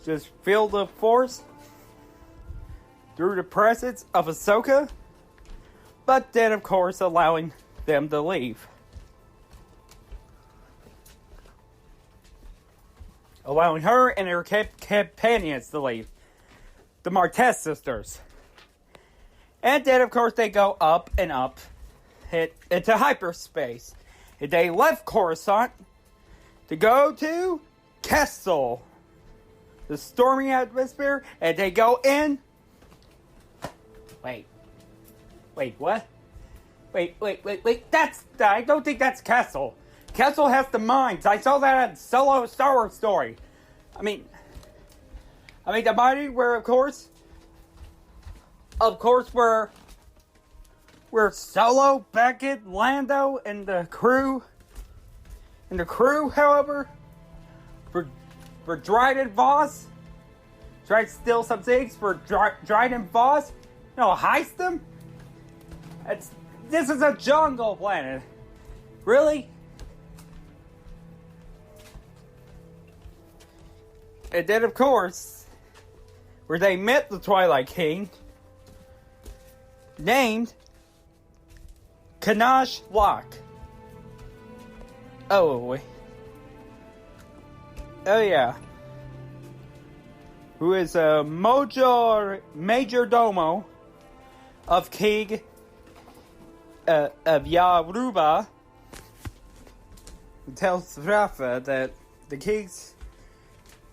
just feel the Force through the presence of Ahsoka, but then of course allowing them to leave. Allowing her and her companions to leave. The Martez sisters. And then, of course, they go up and up into hyperspace. And they left Coruscant to go to Kessel, the stormy atmosphere, and they go in. Wait, what? Wait. I don't think that's Kessel. Kessel has the mines. I saw that in Solo Star Wars story. I mean, the mining where, of course, where Solo, Beckett, Lando, and the crew, however, for Dryden Voss, tried to steal some things for Dryden Voss, heist them? This is a jungle planet. Really? And then, of course, where they met the Twilight King, named Kanash Locke. Oh yeah. Who is a major domo of King of Yaruba, who tells Rafa that the king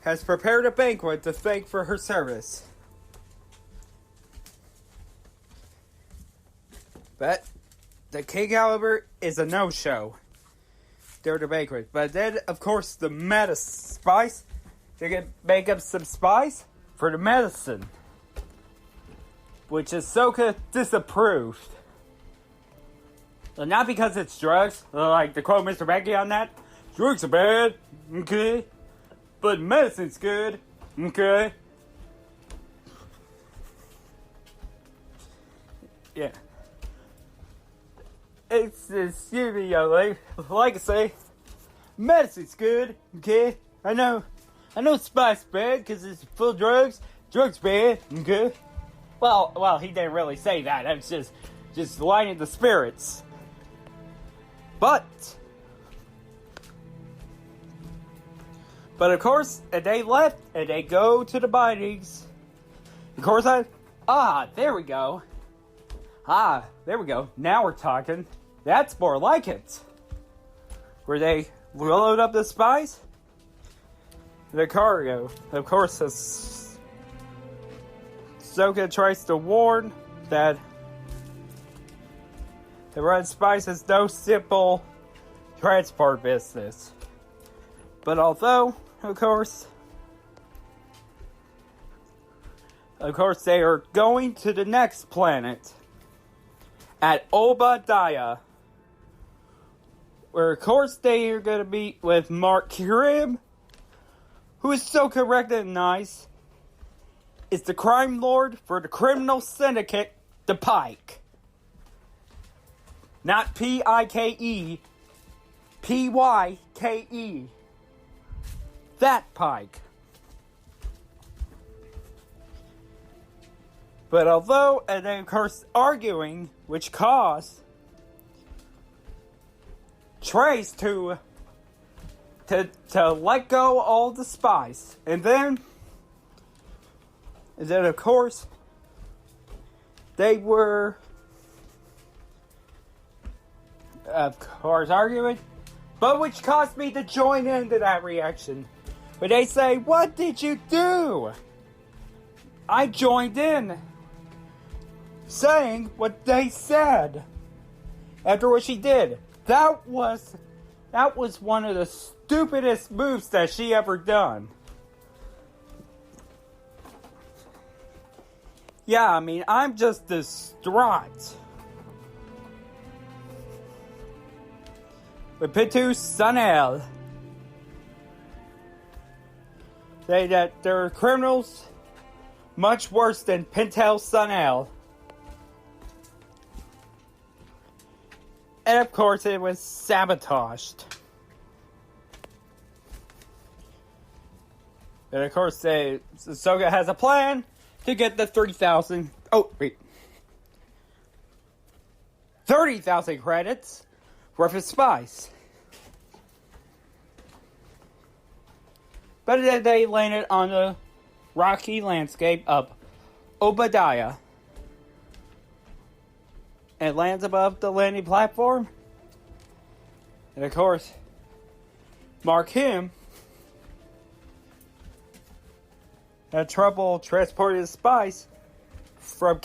has prepared a banquet to thank for her service. But the king, however, is a no-show during the banquet. But then, of course, the meta spice, they can make up some spice for the medicine, which Ahsoka disapproved. Well, not because it's drugs, like to quote Mr. Becky on that. Drugs are bad, okay? But medicine's good, okay? Yeah. Excuse me, young lady. Like I say, medicine's good, okay? I know spice bad because it's full of drugs. Drugs bad, okay? Well, he didn't really say that. I was just lining the spirits. But of course, they left and they go to the bindings. Of course, there we go. There we go. Now we're talking. That's more like it. Where they load up the spice, the cargo. Of course, Ahsoka tries to warn that the red spice is no simple transport business. But although, of course, they are going to the next planet at Obadiah, where, of course, they are going to meet with Mark Cribb, who is so recognized is the crime lord for the criminal syndicate, the Pike. Not P-I-K-E, P-Y-K-E. That Pike. But although, and then of course arguing, which caused Trace to let go all the spies. And then of course, they were, of course, arguing, but which caused me to join into that reaction. But they say, "What did you do?" I joined in, saying what they said. after what she did. That was one of the stupidest moves that she ever done. Yeah, I mean, I'm just distraught. With Pitu Sanel. Say that there are criminals much worse than Pintel Sanel. And of course it was sabotaged. And of course Ahsoka has a plan to get the 30,000 credits worth of spice. But then they landed on the rocky landscape of Obadiah. It lands above the landing platform. And of course, Mark Him had trouble transporting the spice from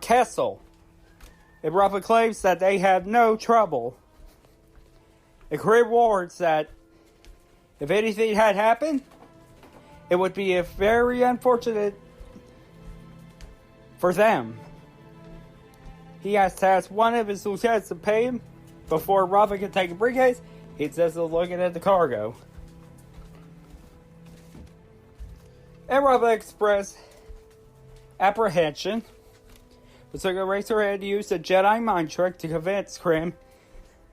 Kessel. It roughly claims that they had no trouble. It warns that if anything had happened, it would be a very unfortunate for them. He has tasked one of his lieutenants to pay him before Rafa can take a briefcase. He says he's looking at the cargo. And Rafa expressed apprehension. Ahsoka raised her hand to use a Jedi mind trick to convince Krim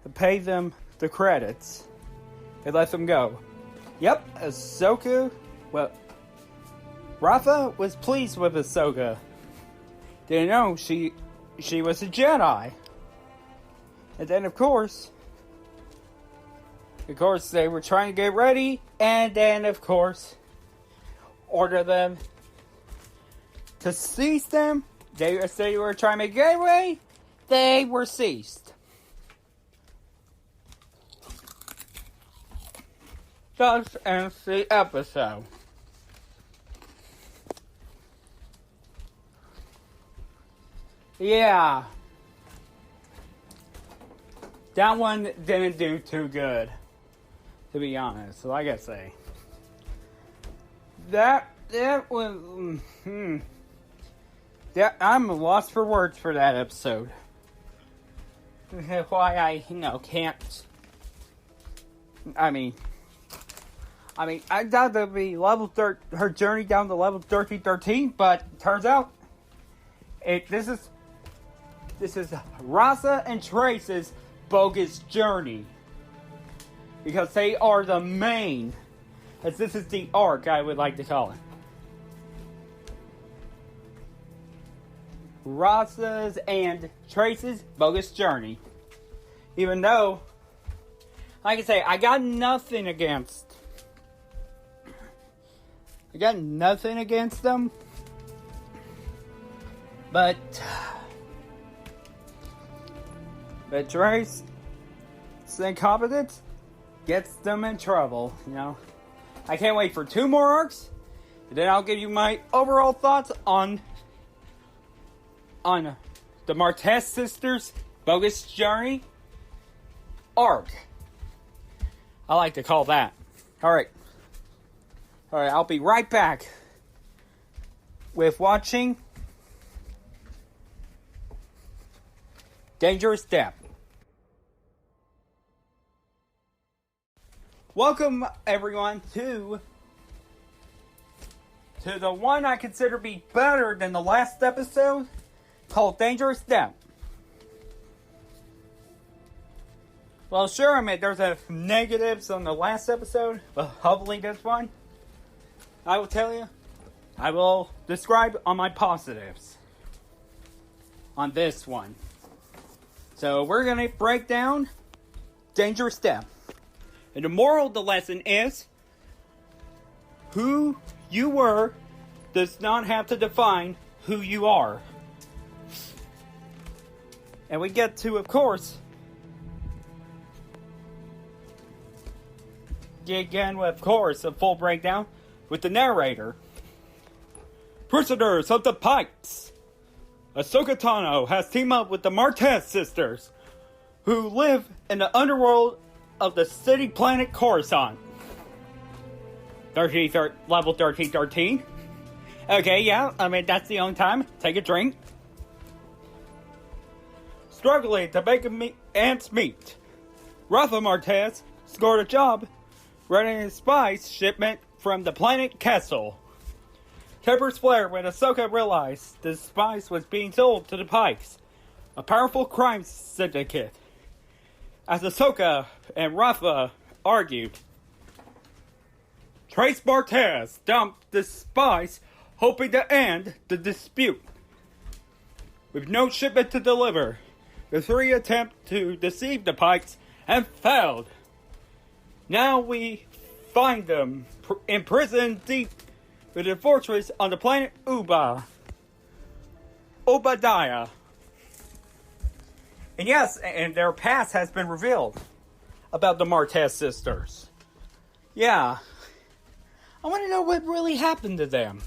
to pay them the credits. They let them go. Yep, Ahsoka. Well, Rafa was pleased with Ahsoka. Didn't know she was a Jedi. And then, of course, they were trying to get ready, and then, of course, order them to seize them. They were trying to make getaway. They were seized. Thus ends the episode. Yeah. That one didn't do too good, to be honest. Like I say. That was... I'm lost for words for that episode. Why I can't... I thought there'd be her journey down to level 1313, but turns out this is Rasa and Trace's bogus journey, because they are the main, as this is the arc I would like to call it. Rasa's and Trace's bogus journey. Even though, like I say, I got nothing against them. But Trace's incompetence gets them in trouble, I can't wait for 2 more arcs, and then I'll give you my overall thoughts on the Martez sisters' bogus journey arc. I like to call that. Alright, I'll be right back with watching Dangerous Step. Welcome, everyone, to the one I consider to be better than the last episode, called Dangerous Step. Well, sure, there's a negatives on the last episode, but hopefully this one, I will describe on my positives on this one. So we're going to break down Dangerous Step. And the moral of the lesson is, who you were does not have to define who you are. And we get to, of course, a full breakdown with the narrator. Prisoners of the Pikes. Ahsoka Tano has teamed up with the Martez sisters who live in the underworld of the city planet Coruscant. Level 1313. Okay, yeah, I mean, that's the only time. Take a drink. Struggling to make ends meet, Rafa Marquez scored a job running a spice shipment from the planet Kessel. Tempers flared when Ahsoka realized the spice was being sold to the Pikes, a powerful crime syndicate. As Ahsoka and Rafa argued, Trace Marquez dumped the spice, hoping to end the dispute. With no shipment to deliver, the three attempt to deceive the Pikes and failed. Now we find them imprisoned deep within a fortress on the planet Obadiah. And yes, and their past has been revealed about the Marquez sisters. Yeah. I want to know what really happened to them.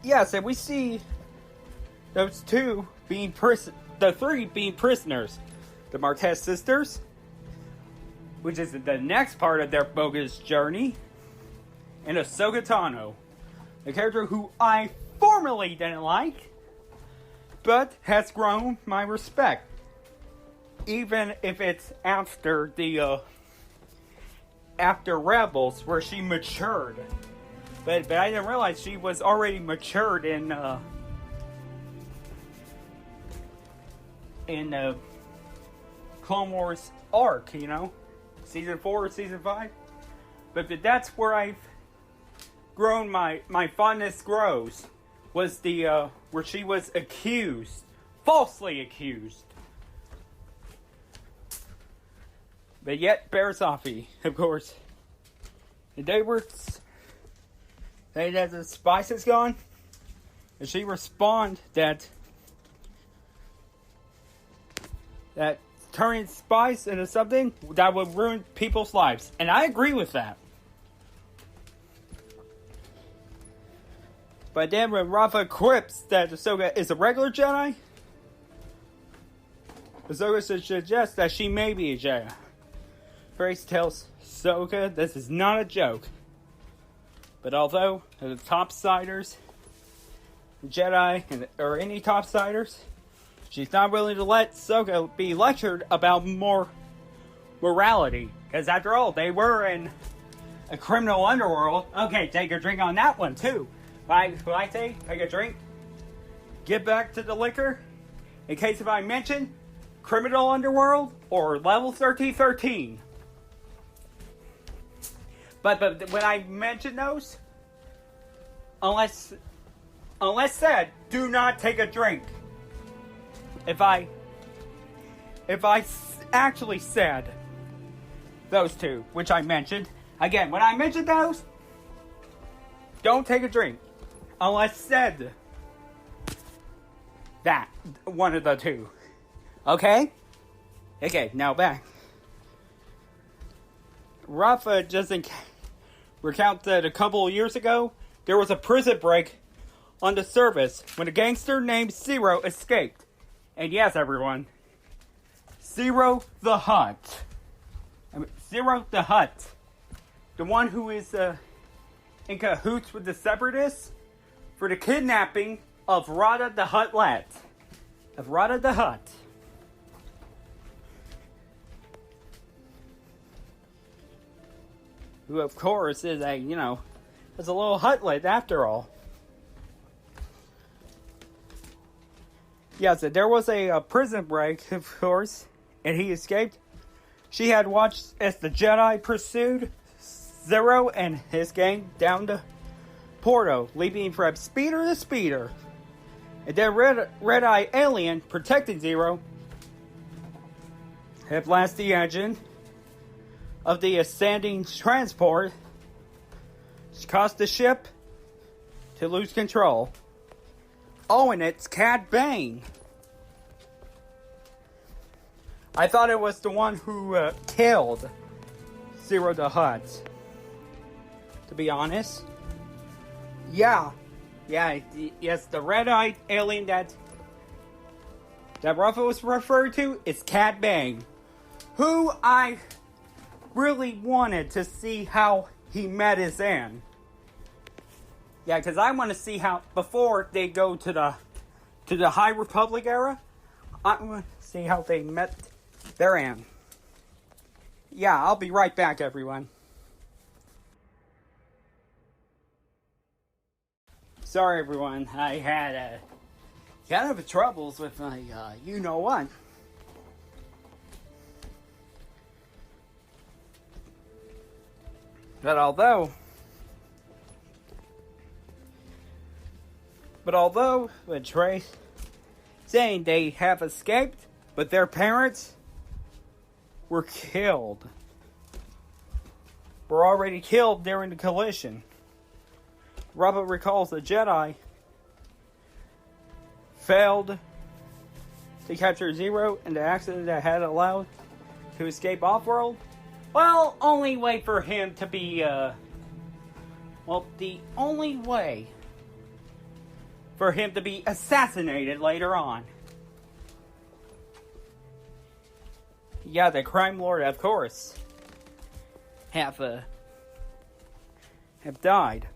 Yes, and we see those two being the three being prisoners. The Marquez sisters, which is the next part of their bogus journey, and Ahsoka Tano, a character who I formerly didn't like, but has grown my respect. Even if it's after after Rebels, where she matured. But I didn't realize she was already matured in Clone Wars arc, you know? Season 4 or Season 5. But that's where I've grown, my fondness grows. Was the, where she was accused. Falsely accused. But yet, Barasafi, of course. And they that the spice is gone. And she responded that turning spice into something that would ruin people's lives. And I agree with that. But then when Rafa quips that Ahsoka is a regular Jedi, Ahsoka suggests that she may be a Jedi. Grace tells Ahsoka this is not a joke. But although the topsiders, Jedi, or any topsiders, she's not willing to let Ahsoka be lectured about more morality. Because after all, they were in a criminal underworld. Okay, take a drink on that one too. What I say, take a drink, get back to the liquor. In case if I mention criminal underworld or level 1313. But when I mention those, unless said, do not take a drink. If I actually said those two, which I mentioned, again, when I mentioned those, don't take a drink. Unless said that, one of the two. Okay? Okay, now back. Rafa doesn't recount that a couple of years ago, there was a prison break on the surface when a gangster named Zero escaped. And yes, everyone, Zero the Hutt. Zero the Hutt. The one who is in cahoots with the Separatists for the kidnapping of Rada the Huttlet. Of Rada the Hutt. Who, of course, is a, is a little Huttlet after all. Yes, there was a prison break, of course, and he escaped. She had watched as the Jedi pursued Zero and his gang down to Porto, leaping from speeder to speeder. And then Red-Eye Alien, protecting Zero, had blasted the engine of the ascending transport, which caused the ship to lose control. Oh, and it's Cad Bane. I thought it was the one who killed Zero the Hutt. To be honest. Yeah. Yes, the red-eyed alien that that Ruffalo was referred to is Cad Bane, who I really wanted to see how he met his end. Yeah, because I want to see how, before they go to the High Republic era, I want to see how they met their end. Yeah, I'll be right back, everyone. Sorry, everyone. I had kind of troubles with my you-know-what. But although with Trace saying they have escaped, but their parents were killed. Were already killed during the collision. Robert recalls the Jedi failed to capture Zero in the accident that had allowed to escape off-world. Well, only way for him to be, the only way for him to be assassinated later on. Yeah, the crime lord, of course, have died.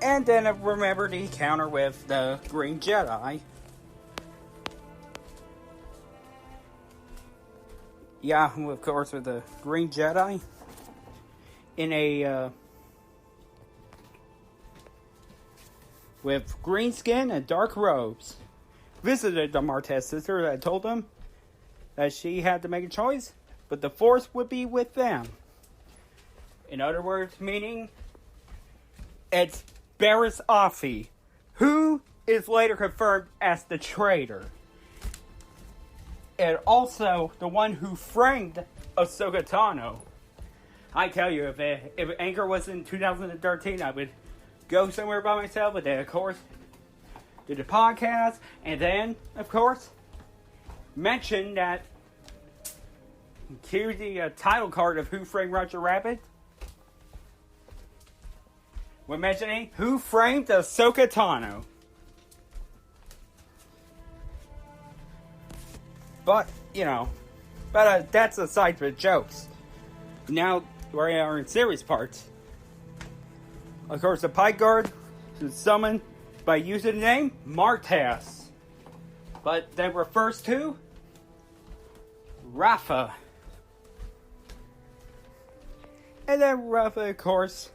And then I remember the encounter with the Green Jedi. Yeah, of course, with the Green Jedi in a with green skin and dark robes, visited the Martez sister that told them that she had to make a choice, but the Force would be with them. In other words, meaning it's Barriss Offee, who is later confirmed as the traitor. And also the one who framed Ahsoka Tano. I tell you, if Anchor was in 2013, I would go somewhere by myself, but then, of course, do the podcast, and then, of course, mention that, cue the title card of Who Framed Roger Rabbit. We're mentioning Who Framed Ahsoka Tano. But, that's aside for jokes. Now, we are in serious parts. Of course, the Pike Guard is summoned by using the name Martez. But that refers to Rafa. And then Rafa, of course,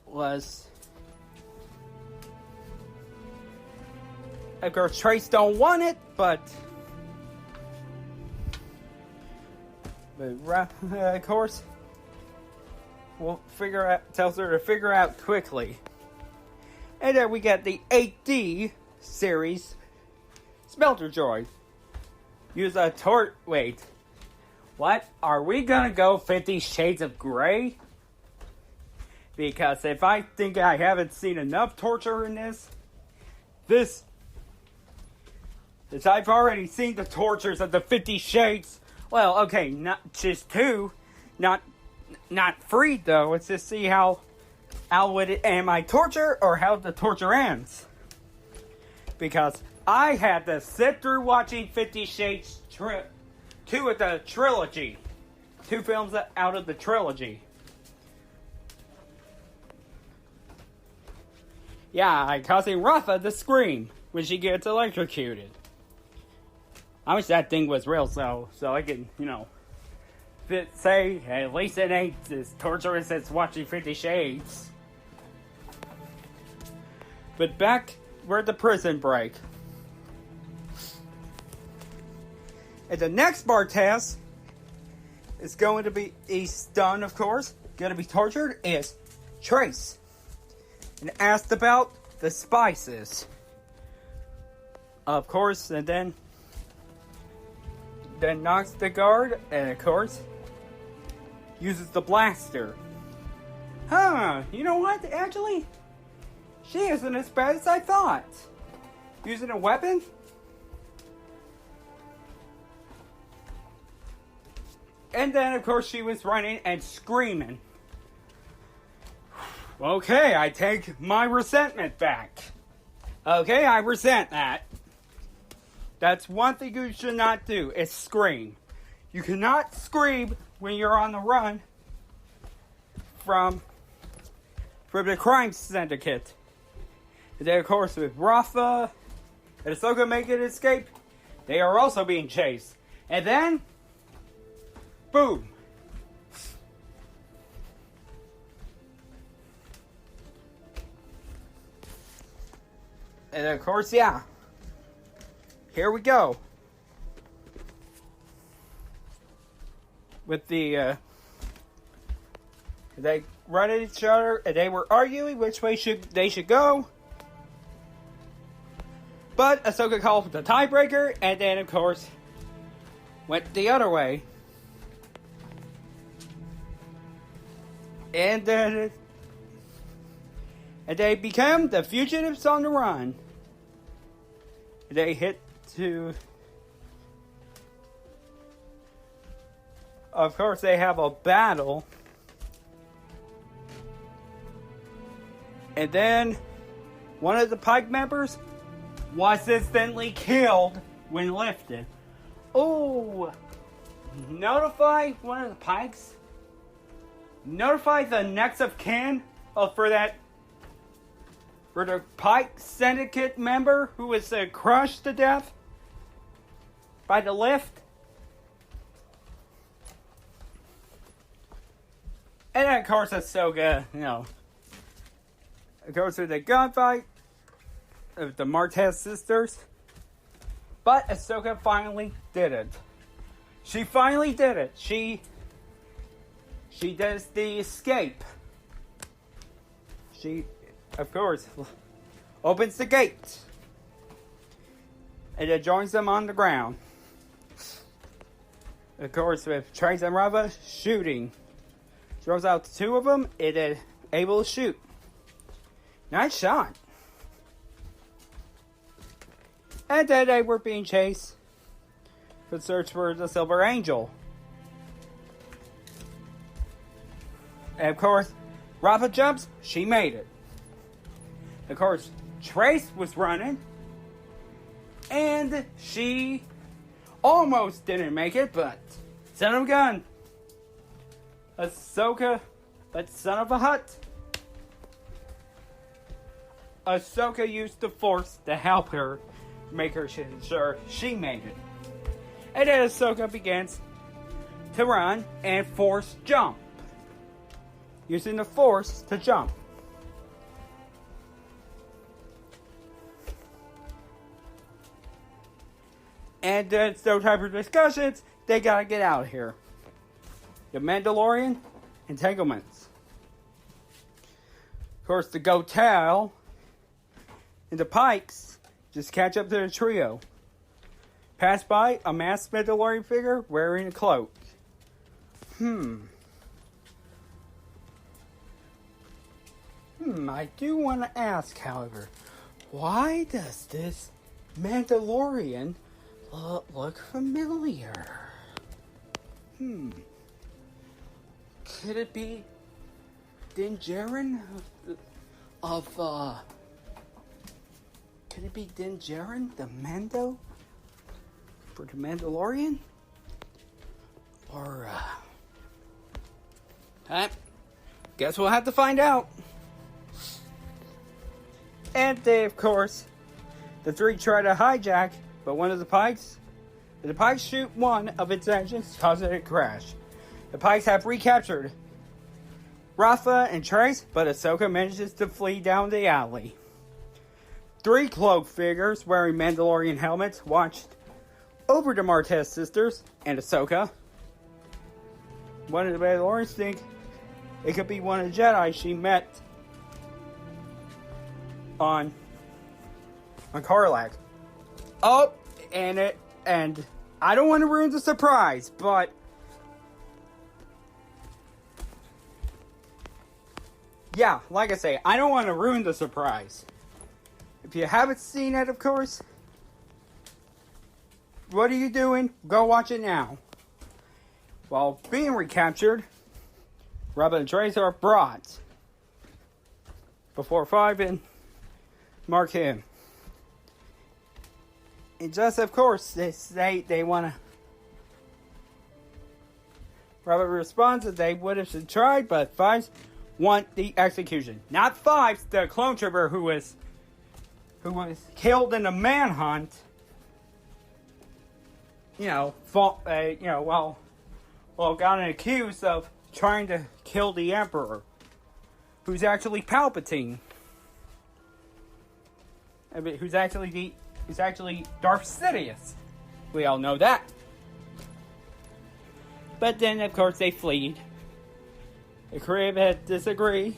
was... Of course, Trace don't want it, but Rafa, of course, tells her to figure out quickly. And then we get the 8D series Smelter Droid. Use a wait. What? Are we gonna go 50 Shades of Grey? Because if I think I haven't seen enough torture in this, I've already seen the tortures of the 50 Shades. Well, okay, not just two, not freed though. Let's just see how am I torture or how the torture ends. Because I had to sit through watching 50 Shades 2 of the trilogy. 2 films out of the trilogy. Yeah, causing Rafa to scream when she gets electrocuted. I wish that thing was real, so I can, say at least it ain't as torturous as watching 50 Shades. But back where the prison break. And the next Martez is going to be, he's done, of course, going to be tortured, is Trace. And asked about the spices. Of course, and then knocks the guard, and of course, uses the blaster. Huh, you know what, actually? She isn't as bad as I thought. Using a weapon? And then, of course, she was running and screaming. Okay, I take my resentment back. Okay, I resent that. That's one thing you should not do, is scream. You cannot scream when you're on the run from the crime syndicate. And then, of course, with Rafa and Ahsoka make an escape, they are also being chased. And then, boom. And of course, yeah. Here we go. With the, they run at each other, and they were arguing which way they should go. But Ahsoka called the tiebreaker, and then, of course, went the other way. And then, and they became the fugitives on the run. They hit to... Of course, they have a battle. And then, one of the Pike members was instantly killed when lifted. Oh! Notify one of the Pikes. Notify the next of kin for the Pike Syndicate member who was crushed to death by the lift. And then, of course, Ahsoka, goes through the gunfight of the Martez sisters. But Ahsoka finally did it. She finally did it. She does the escape. She, of course, opens the gate. And then joins them on the ground. Of course, with Trace and Rava shooting. Throws out the two of them, it is able to shoot. Nice shot. And then they were being chased for search for the Silver Angel. And of course, Rafa jumps, she made it. Of course, Trace was running, and she almost didn't make it, but son of a gun. Ahsoka, that son of a hut. Ahsoka used the Force to help her, make her sure she made it. And then Ahsoka begins to run and Force jump. Using the Force to jump. And then, so type of discussions, they gotta get out of here. The Mandalorian entanglements. Of course, the Gotal and the Pikes just catch up to the trio. Pass by a masked Mandalorian figure wearing a cloak. I do want to ask, however, why does this Mandalorian look familiar? Could it be Din Djarin could it be Din Djarin, the Mando? For the Mandalorian? Or, guess we'll have to find out. And they, of course, the three try to hijack, but one of the Pikes shoot one of its engines, causing it to crash. The Pikes have recaptured Rafa and Trace, but Ahsoka manages to flee down the alley. Three cloaked figures wearing Mandalorian helmets watched over the Martez sisters and Ahsoka. One of the Mandalorians think it could be one of the Jedi she met on Karlak. Oh, and I don't want to ruin the surprise, but yeah, like I say, I don't want to ruin the surprise. If you haven't seen it, of course, what are you doing? Go watch it now. While being recaptured, Robin and Trace are brought before 5 and mark him. And just, of course, they say they want to. Robert responds that they would have tried, but 5s want the execution. Not 5s, the clone trooper who was killed in a manhunt. While got accused of trying to kill the Emperor, who's actually Palpatine. Who's actually Darth Sidious. We all know that. But then, of course, they fled. The Crib had disagreed.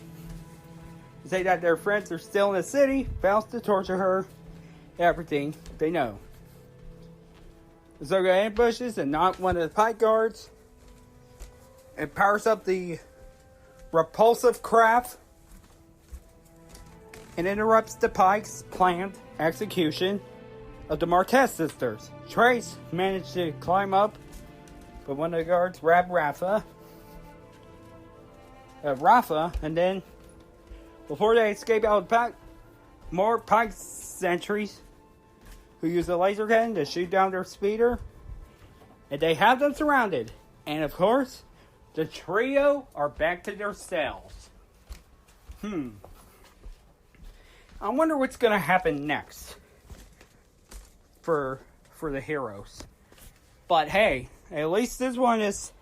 They say that their friends are still in the city, vows to torture her. Everything they know. Ahsoka ambushes and not one of the Pike guards. It powers up the repulsive craft and interrupts the Pike's planned execution of the Martez sisters. Trace managed to climb up, but one of the guards grabbed Rafa, and then before they escape out of the Pike, more Pike sentries who use a laser cannon to shoot down their speeder, and they have them surrounded. And of course, the trio are back to their cells. I wonder what's going to happen next for the heroes. But hey, at least this one is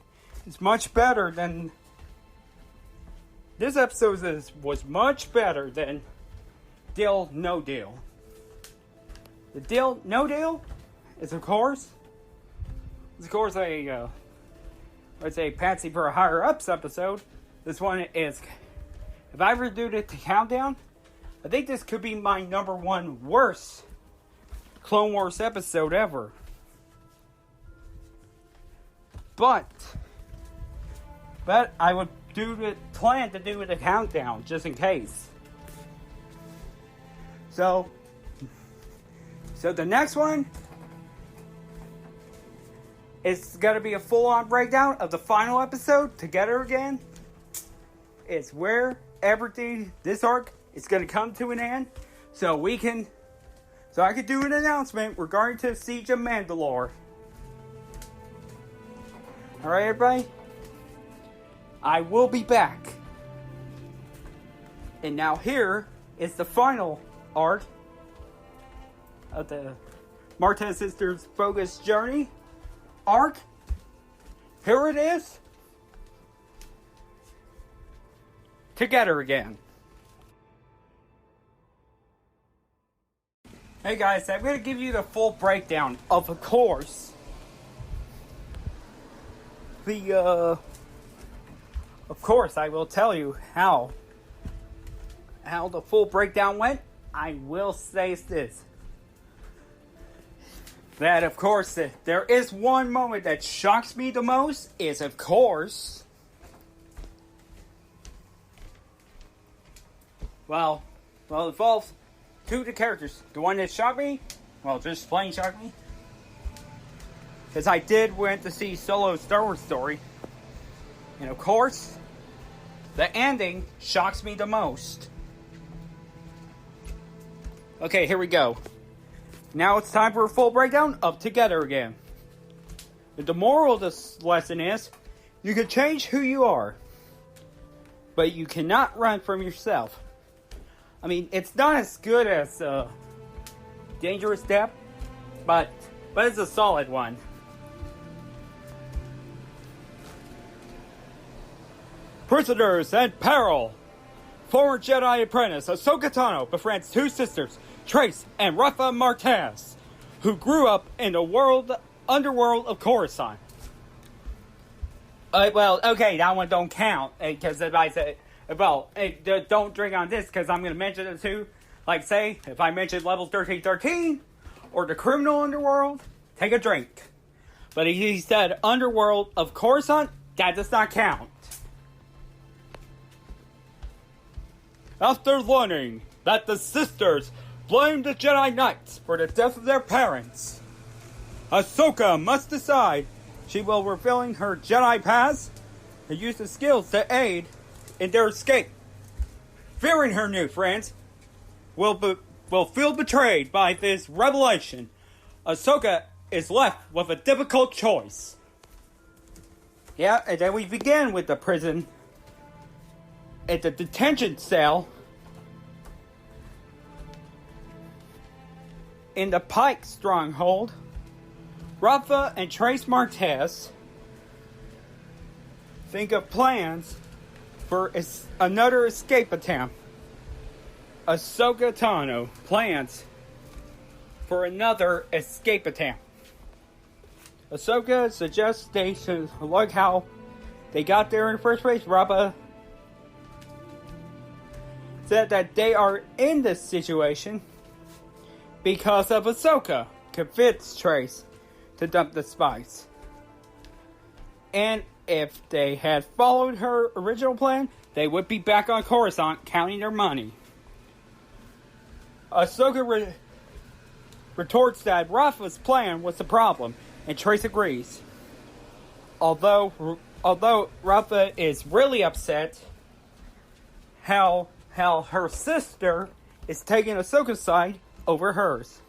much better than. This episode was much better than Deal No Deal. The Deal No Deal is of course a Patsy for a Higher Ups episode. This one is, if I ever do the countdown, I think this could be my number 1 worst Clone Wars episode ever. But I would plan to do the countdown just in case. So the next one is going to be a full-on breakdown of the final episode, Together Again. It's where everything, this arc, is going to come to an end. So I could do an announcement regarding to Siege of Mandalore. Alright, everybody? I will be back. And now here is the final arc of the Martez sisters' focused journey arc. Here it is. Together Again. Hey guys, I'm going to give you the full breakdown of course, of course, I will tell you how the full breakdown went. I will say this. That, of course, there is one moment that shocks me the most, is, of course, well, it involves 2 of the characters. The one that shocked me, just plain shocked me, because I went to see Solo's Star Wars story, and of course, the ending shocks me the most. Okay, here we go. Now it's time for a full breakdown of Together Again. The moral of this lesson is, you can change who you are, but you cannot run from yourself. I mean, it's not as good as Dangerous Step, but it's a solid one. Prisoners and peril! Former Jedi apprentice Ahsoka Tano befriends 2 sisters, Trace and Rafa Martez, who grew up in the underworld of Coruscant. Okay, that one don't count, because if I say, don't drink on this, because I'm going to mention it too. Like, say, if I mention level 1313, or the criminal underworld, take a drink. But if he said underworld of Coruscant, that does not count. After learning that the sisters blamed the Jedi Knights for the death of their parents, Ahsoka must decide she will revealing her Jedi past and use the skills to aid in their escape. fearing her new friends, will feel betrayed by this revelation. Ahsoka is left with a difficult choice. Yeah, and then we begin with the prison at the detention cell in the Pike stronghold. Rafa and Trace Martez think of plans for another escape attempt. Ahsoka Tano plans for another escape attempt. Ahsoka suggests they should look how they got there in the first place. Rafa said that they are in this situation because of Ahsoka convinced Trace to dump the spice. And if they had followed her original plan, they would be back on Coruscant counting their money. Ahsoka retorts that Rafa's plan was the problem, and Trace agrees. Although Rafa is really upset how her sister is taking Ahsoka's side over hers.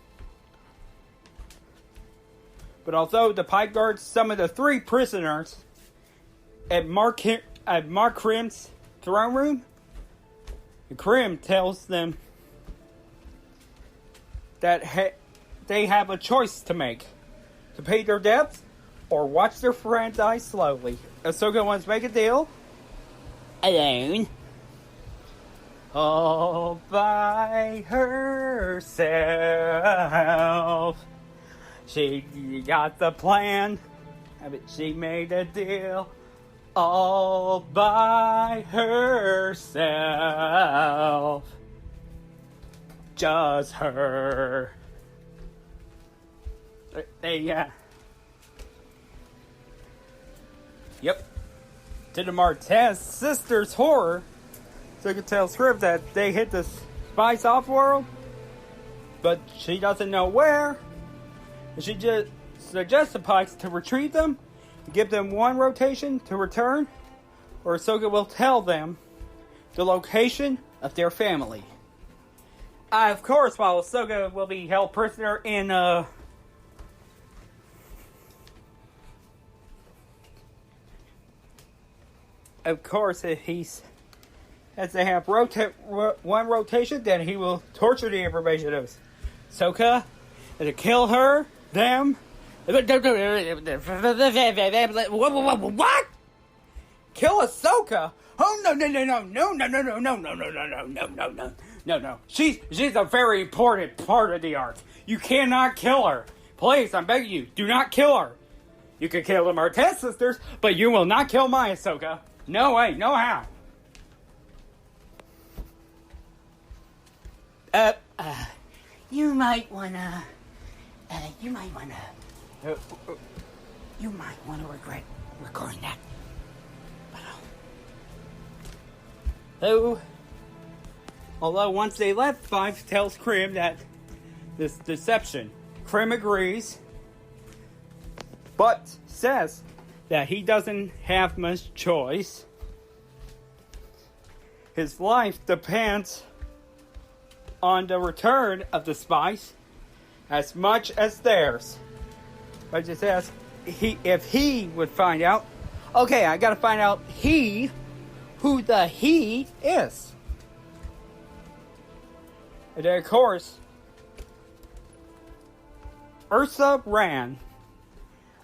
But although the Pike guards some of the 3 prisoners at Mark Krim's throne room, Krim tells them that they have a choice to make: to pay their debts or watch their friend die slowly. Ahsoka wants to make a deal alone, all by herself. She got the plan, but she made a deal all by herself. Just her. Yep. To the Martez sisters' horror, Ahsoka tells Scrib that they hit the spice off world, but she doesn't know where. And she just suggests the Pikes to retrieve them, give them 1 rotation to return, or Ahsoka will tell them the location of their family. Of course, while Ahsoka will be held prisoner in of course, if he has to have 1 rotation, then he will torture the information of Ahsoka to kill her, them. What? Kill Ahsoka? Oh no. She's a very important part of the arc. You cannot kill her. Please, I'm begging you, do not kill her. You can kill the Martez sisters, but you will not kill my Ahsoka. No way, no how. You might wanna regret recording that. Although once they left, Five tells Krim that this deception. Krim agrees, but says that he doesn't have much choice. His life depends on the return of the spice as much as theirs. I just asked if he would find out. Okay, I gotta find out who the he is. And then, of course, Ursa Ran.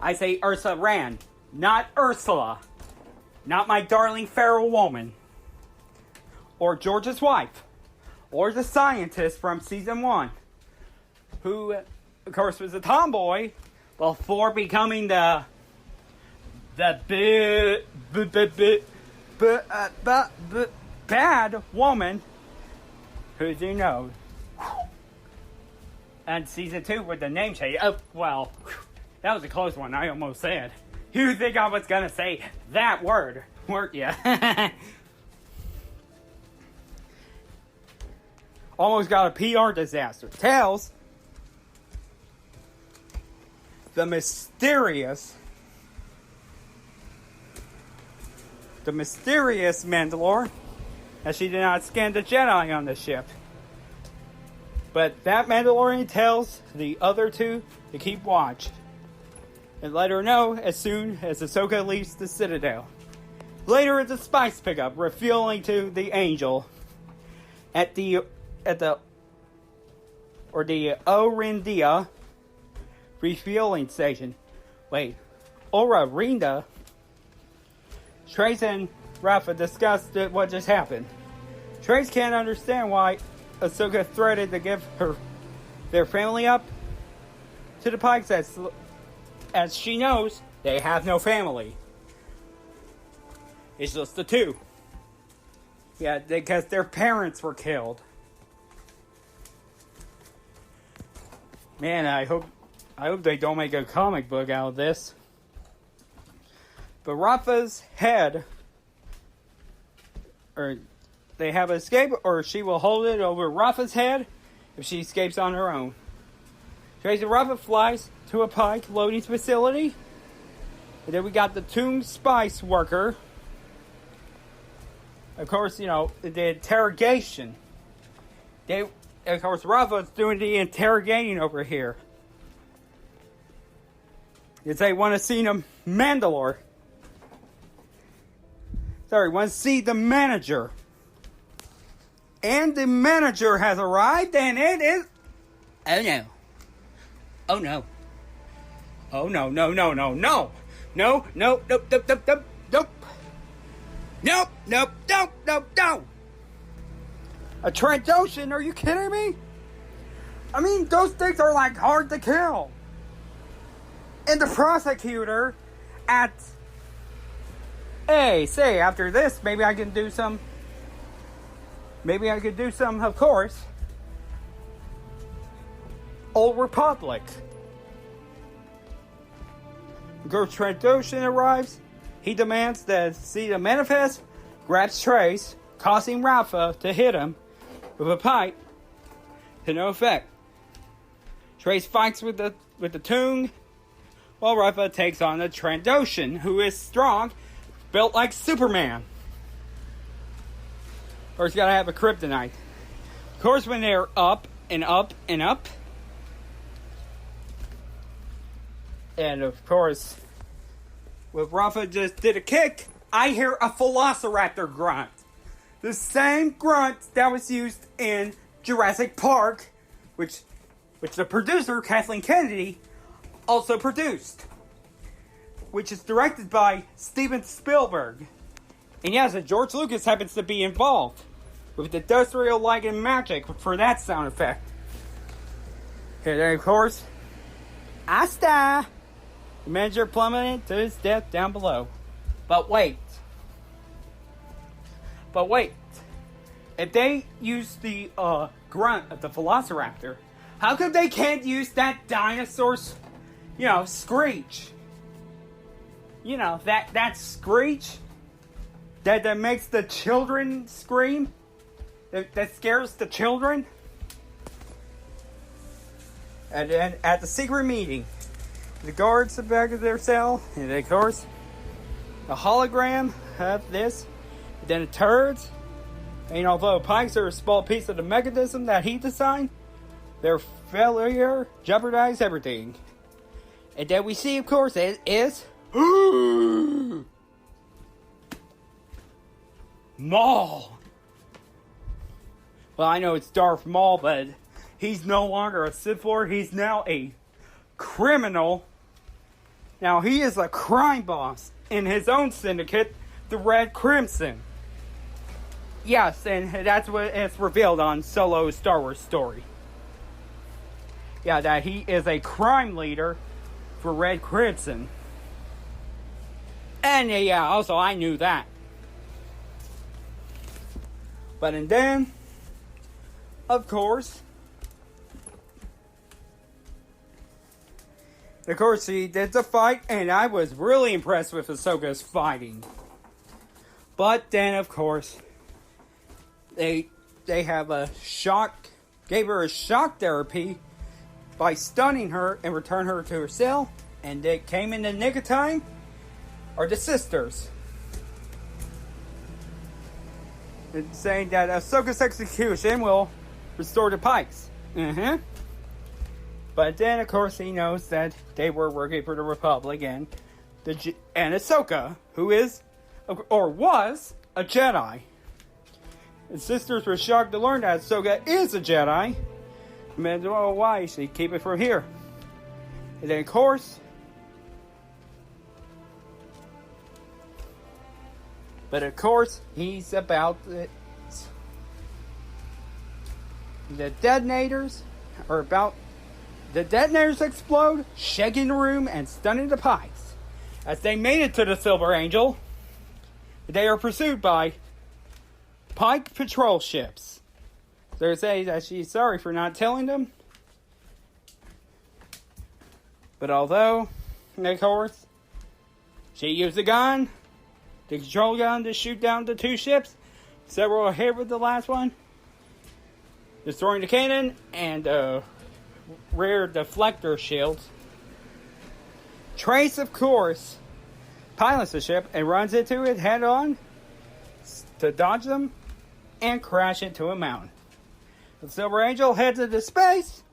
I say Ursa Ran, not Ursula. Not my darling feral woman. Or George's wife. Or the scientist from season 1. Who, of course, was a tomboy before becoming the bad woman. Who do you know? And season 2 with the name change. Oh, well, that was a close one. I almost said. You think I was gonna say that word, weren't you? Almost got a PR disaster. Tells the mysterious Mandalore as she did not scan the Jedi on the ship. But that Mandalorian tells the other two to keep watch and let her know as soon as Ahsoka leaves the Citadel. Later, it's a spice pickup, revealing to the Angel at the Orindia refueling station. Wait, Orinda. Trace and Rafa discussed what just happened. Trace can't understand why Ahsoka threatened to give their family up to the Pikes as she knows they have no family. It's just the two. Yeah, because their parents were killed. Man, I hope they don't make a comic book out of this. But Rafa's head, or they have escape, or she will hold it over Rafa's head if she escapes on her own. Tracy Rafa flies to a Pike loading facility. And then we got the Tomb Spice worker. Of course, you know, the interrogation. Of course, Rafa's doing the interrogating over here. They want to see the Mandalore. Sorry, want to see the manager. And the manager has arrived, and it is... Oh no. Oh no. Oh no, no, no, no, no! No, no, nope, nope, nope, nope, nope! Nope, nope, nope, nope, no! A Trandoshan? Are you kidding me? I mean, those things are like hard to kill. And the prosecutor at... Hey, say, after this, maybe I can do some... of course. Old Republic. Girl Trandoshan arrives. He demands to see the manifest, grabs Trace, causing Rafa to hit him with a pipe to no effect. Trace fights with the Toong, while Rafa takes on the Trandoshan, who is strong, built like Superman. Or he's gotta have a kryptonite. Of course, when they're up and up and up, and of course, when Rafa just did a kick, I hear a Velociraptor grunt. The same grunt that was used in Jurassic Park, which the producer, Kathleen Kennedy, also produced. Which is directed by Steven Spielberg. And yes, George Lucas happens to be involved with the industrial light and magic for that sound effect. And then, of course, Asta! The manager plummeted to his death down below. But wait. If they use the grunt of the Velociraptor, how come they can't use that dinosaur's, screech? That screech that makes the children scream? That scares the children? And then at the secret meeting, the guards at the back of their cell, and of course, the hologram of this, and then the turds, and although Pikes are a small piece of the mechanism that he designed, their failure jeopardized everything. And then we see, of course, it is Maul. Well, I know it's Darth Maul, but he's no longer a Sith Lord. He's now a criminal. Now, he is a crime boss in his own syndicate, the Red Crimson. Yes, and that's what it's revealed on Solo's Star Wars story. Yeah, that he is a crime leader for Red Crimson. And yeah, also I knew that. But and then, of course, he did the fight, and I was really impressed with Ahsoka's fighting. But then, of course, they have gave her a shock therapy by stunning her and returned her to her cell, and they came in the nick of time, are the sisters. It's saying that Ahsoka's execution will restore the Pikes. But then, of course, he knows that they were working for the Republic and Ahsoka, who is, or was, a Jedi. His sisters were shocked to learn that Ahsoka is a Jedi. And well, why should he keep it from here? And then, of course, he's about the detonators, the detonators explode, shaking the room and stunning the Pikes. As they made it to the Silver Angel, they are pursued by Pike patrol ships. They say that she's sorry for not telling them. But although, of course, she used a gun, the control gun, to shoot down the two ships, several ahead with the last one, destroying the cannon and rear deflector shields. Trace, of course, pilots the ship and runs into it head on to dodge them and crash into a mountain. The Silver Angel heads into space,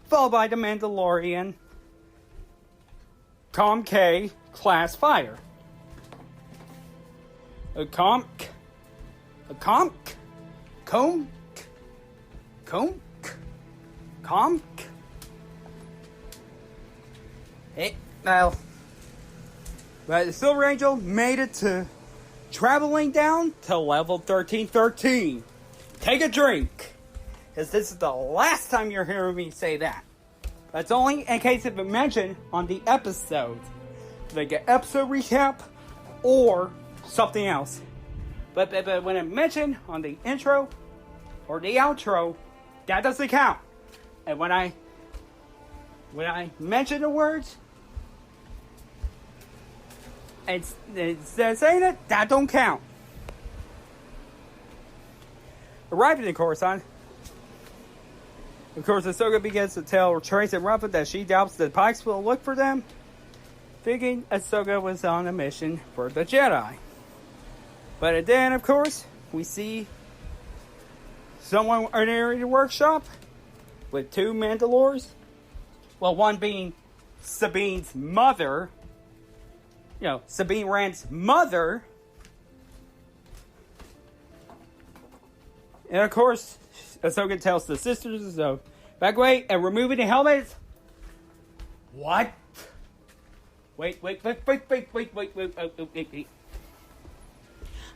followed by the Mandalorian Com K class fighter. A Com. Well, but the Silver Angel made it to traveling down to level 1313. Take a drink, because this is the last time you're hearing me say that. That's only in case of a mention on the episode, like an episode recap or something else. But when I mention on the intro or the outro, that doesn't count. And when I mention the words, instead of saying it, that don't count. Arriving in Coruscant, of course, Ahsoka begins to tell Trace and Ruffin that she doubts the Pikes will look for them, thinking Ahsoka was on a mission for the Jedi. But then, of course, we see someone entering the workshop with two Mandalores. Well, one being Sabine's mother. Sabine Wren's mother. And of course, Ahsoka tells the sisters to back away and removing the helmets. What? Wait.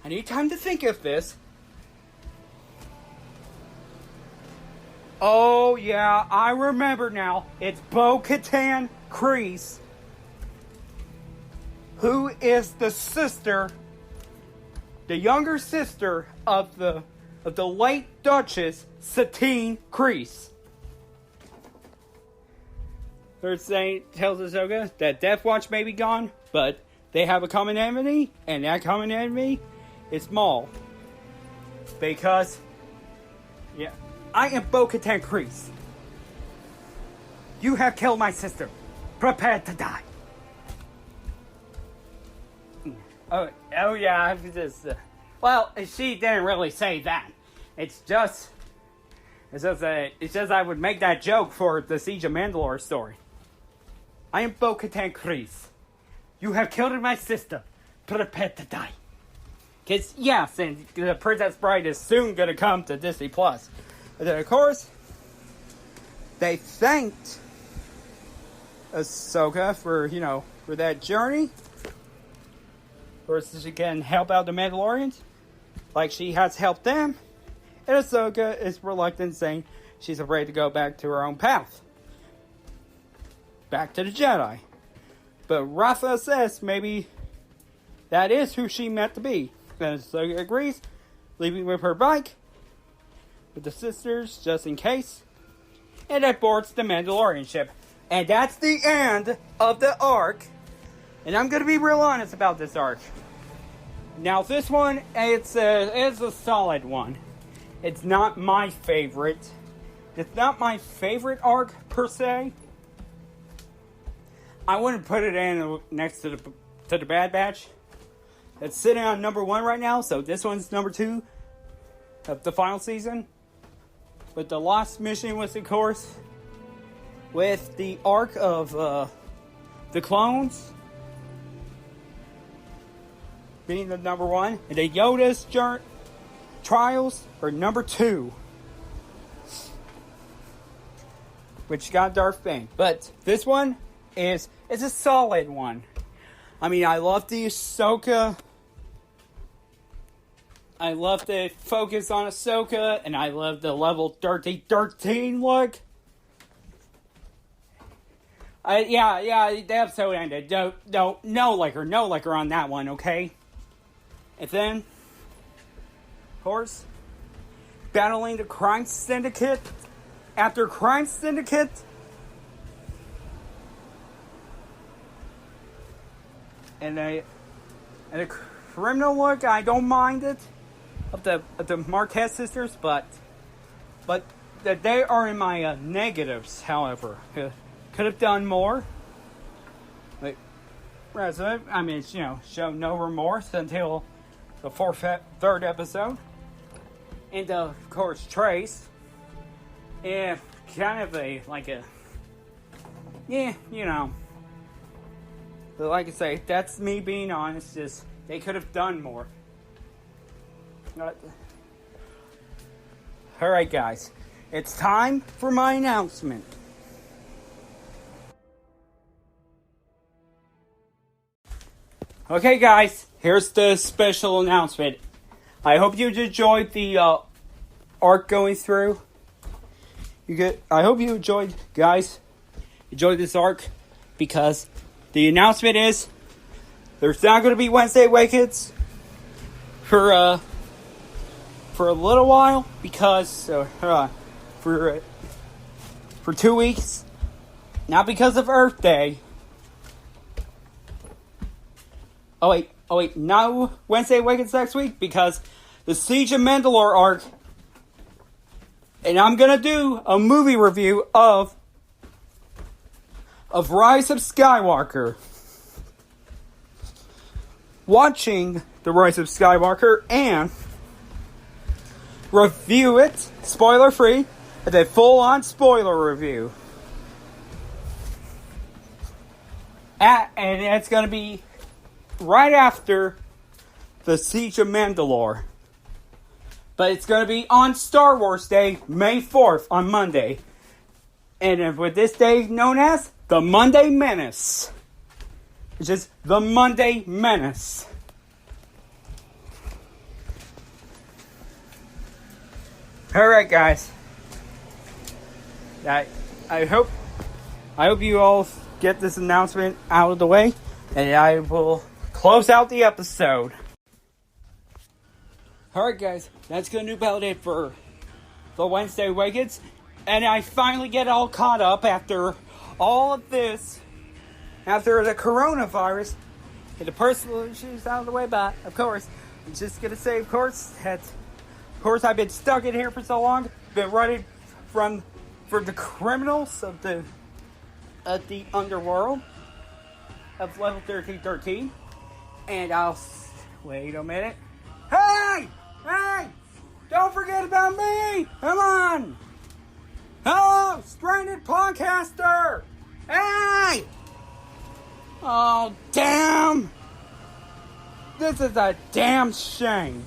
I need time to think of this. Oh, yeah, I remember now. It's Bo-Katan Kryze, who is the sister, the younger sister of the late Duchess Satine Kryze. Her saying tells Ahsoka that Death Watch may be gone, but they have a common enemy, and that common enemy is Maul. Because, yeah, I am Bo-Katan Kryze. You have killed my sister. Prepare to die. Oh yeah, I just... well, she didn't really say that. It's just I would make that joke for the Siege of Mandalore story. I am Bo-Katan Kryze. You have killed my sister. Prepare to die. Because, yes, and the Princess Bride is soon going to come to Disney+. And then, of course, they thanked Ahsoka for that journey. Of course, she can help out the Mandalorians, like she has helped them. And Ahsoka is reluctant, saying she's afraid to go back to her own path. Back to the Jedi. But Rafa says maybe that is who she meant to be. And Ahsoka agrees, leaving with her bike, with the sisters, just in case. And it boards the Mandalorian ship. And that's the end of the arc. And I'm going to be real honest about this arc. Now, this one, it's a solid one. It's not my favorite. It's not my favorite arc, per se. I wouldn't put it in next to the Bad Batch. It's sitting on number 1 right now, so this one's number 2. of the final season. But the last mission was, of course, with the arc of the clones being the number 1, and the Yoda's trials are number 2, which got Darth Bane. But this one is a solid one. I mean, I love the Ahsoka. I love the focus on Ahsoka, and I love the level 13 look. The episode ended. No liquor on that one, okay? And then, of course, battling the crime syndicate after crime syndicate. And a criminal look, I don't mind it, of the Marquez sisters, but that they are in my negatives. However, could have done more. Like, I mean, show no remorse until the third episode, and of course Trace, kind of but like I say, that's me being honest. Just they could have done more. Alright guys, it's time for my announcement. Okay guys, here's the special announcement. I hope you enjoyed the arc going through. I hope you enjoyed this arc, because the announcement is there's not going to be Wednesday Awakens for a little while, because for 2 weeks, not because of Earth Day. Oh wait, no Wednesday Awakens next week, because the Siege of Mandalore arc, and I'm gonna do a movie review of Rise of Skywalker. Watching the Rise of Skywalker and review it, spoiler free, with a full on spoiler review. And it's gonna be right after the Siege of Mandalore. But it's going to be on Star Wars Day, May 4th, on Monday. And with this day known as the Monday Menace. It's just the Monday Menace. Alright guys. I hope you all get this announcement out of the way, and I will close out the episode. Alright guys, that's going to do about it for the Wednesday Awakens. And I finally get all caught up after all of this, after the coronavirus, and the personal issues out of the way. But, of course, I'm just going to say, of course, I've been stuck in here for so long, been running for the criminals of the underworld of level 1313. And wait a minute. Hey! Don't forget about me! Come on! Hello, stranded podcaster! Hey! Oh, damn! This is a damn shame.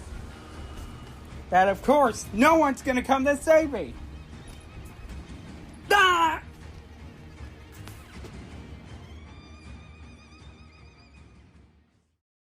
That, of course, no one's gonna come to save me.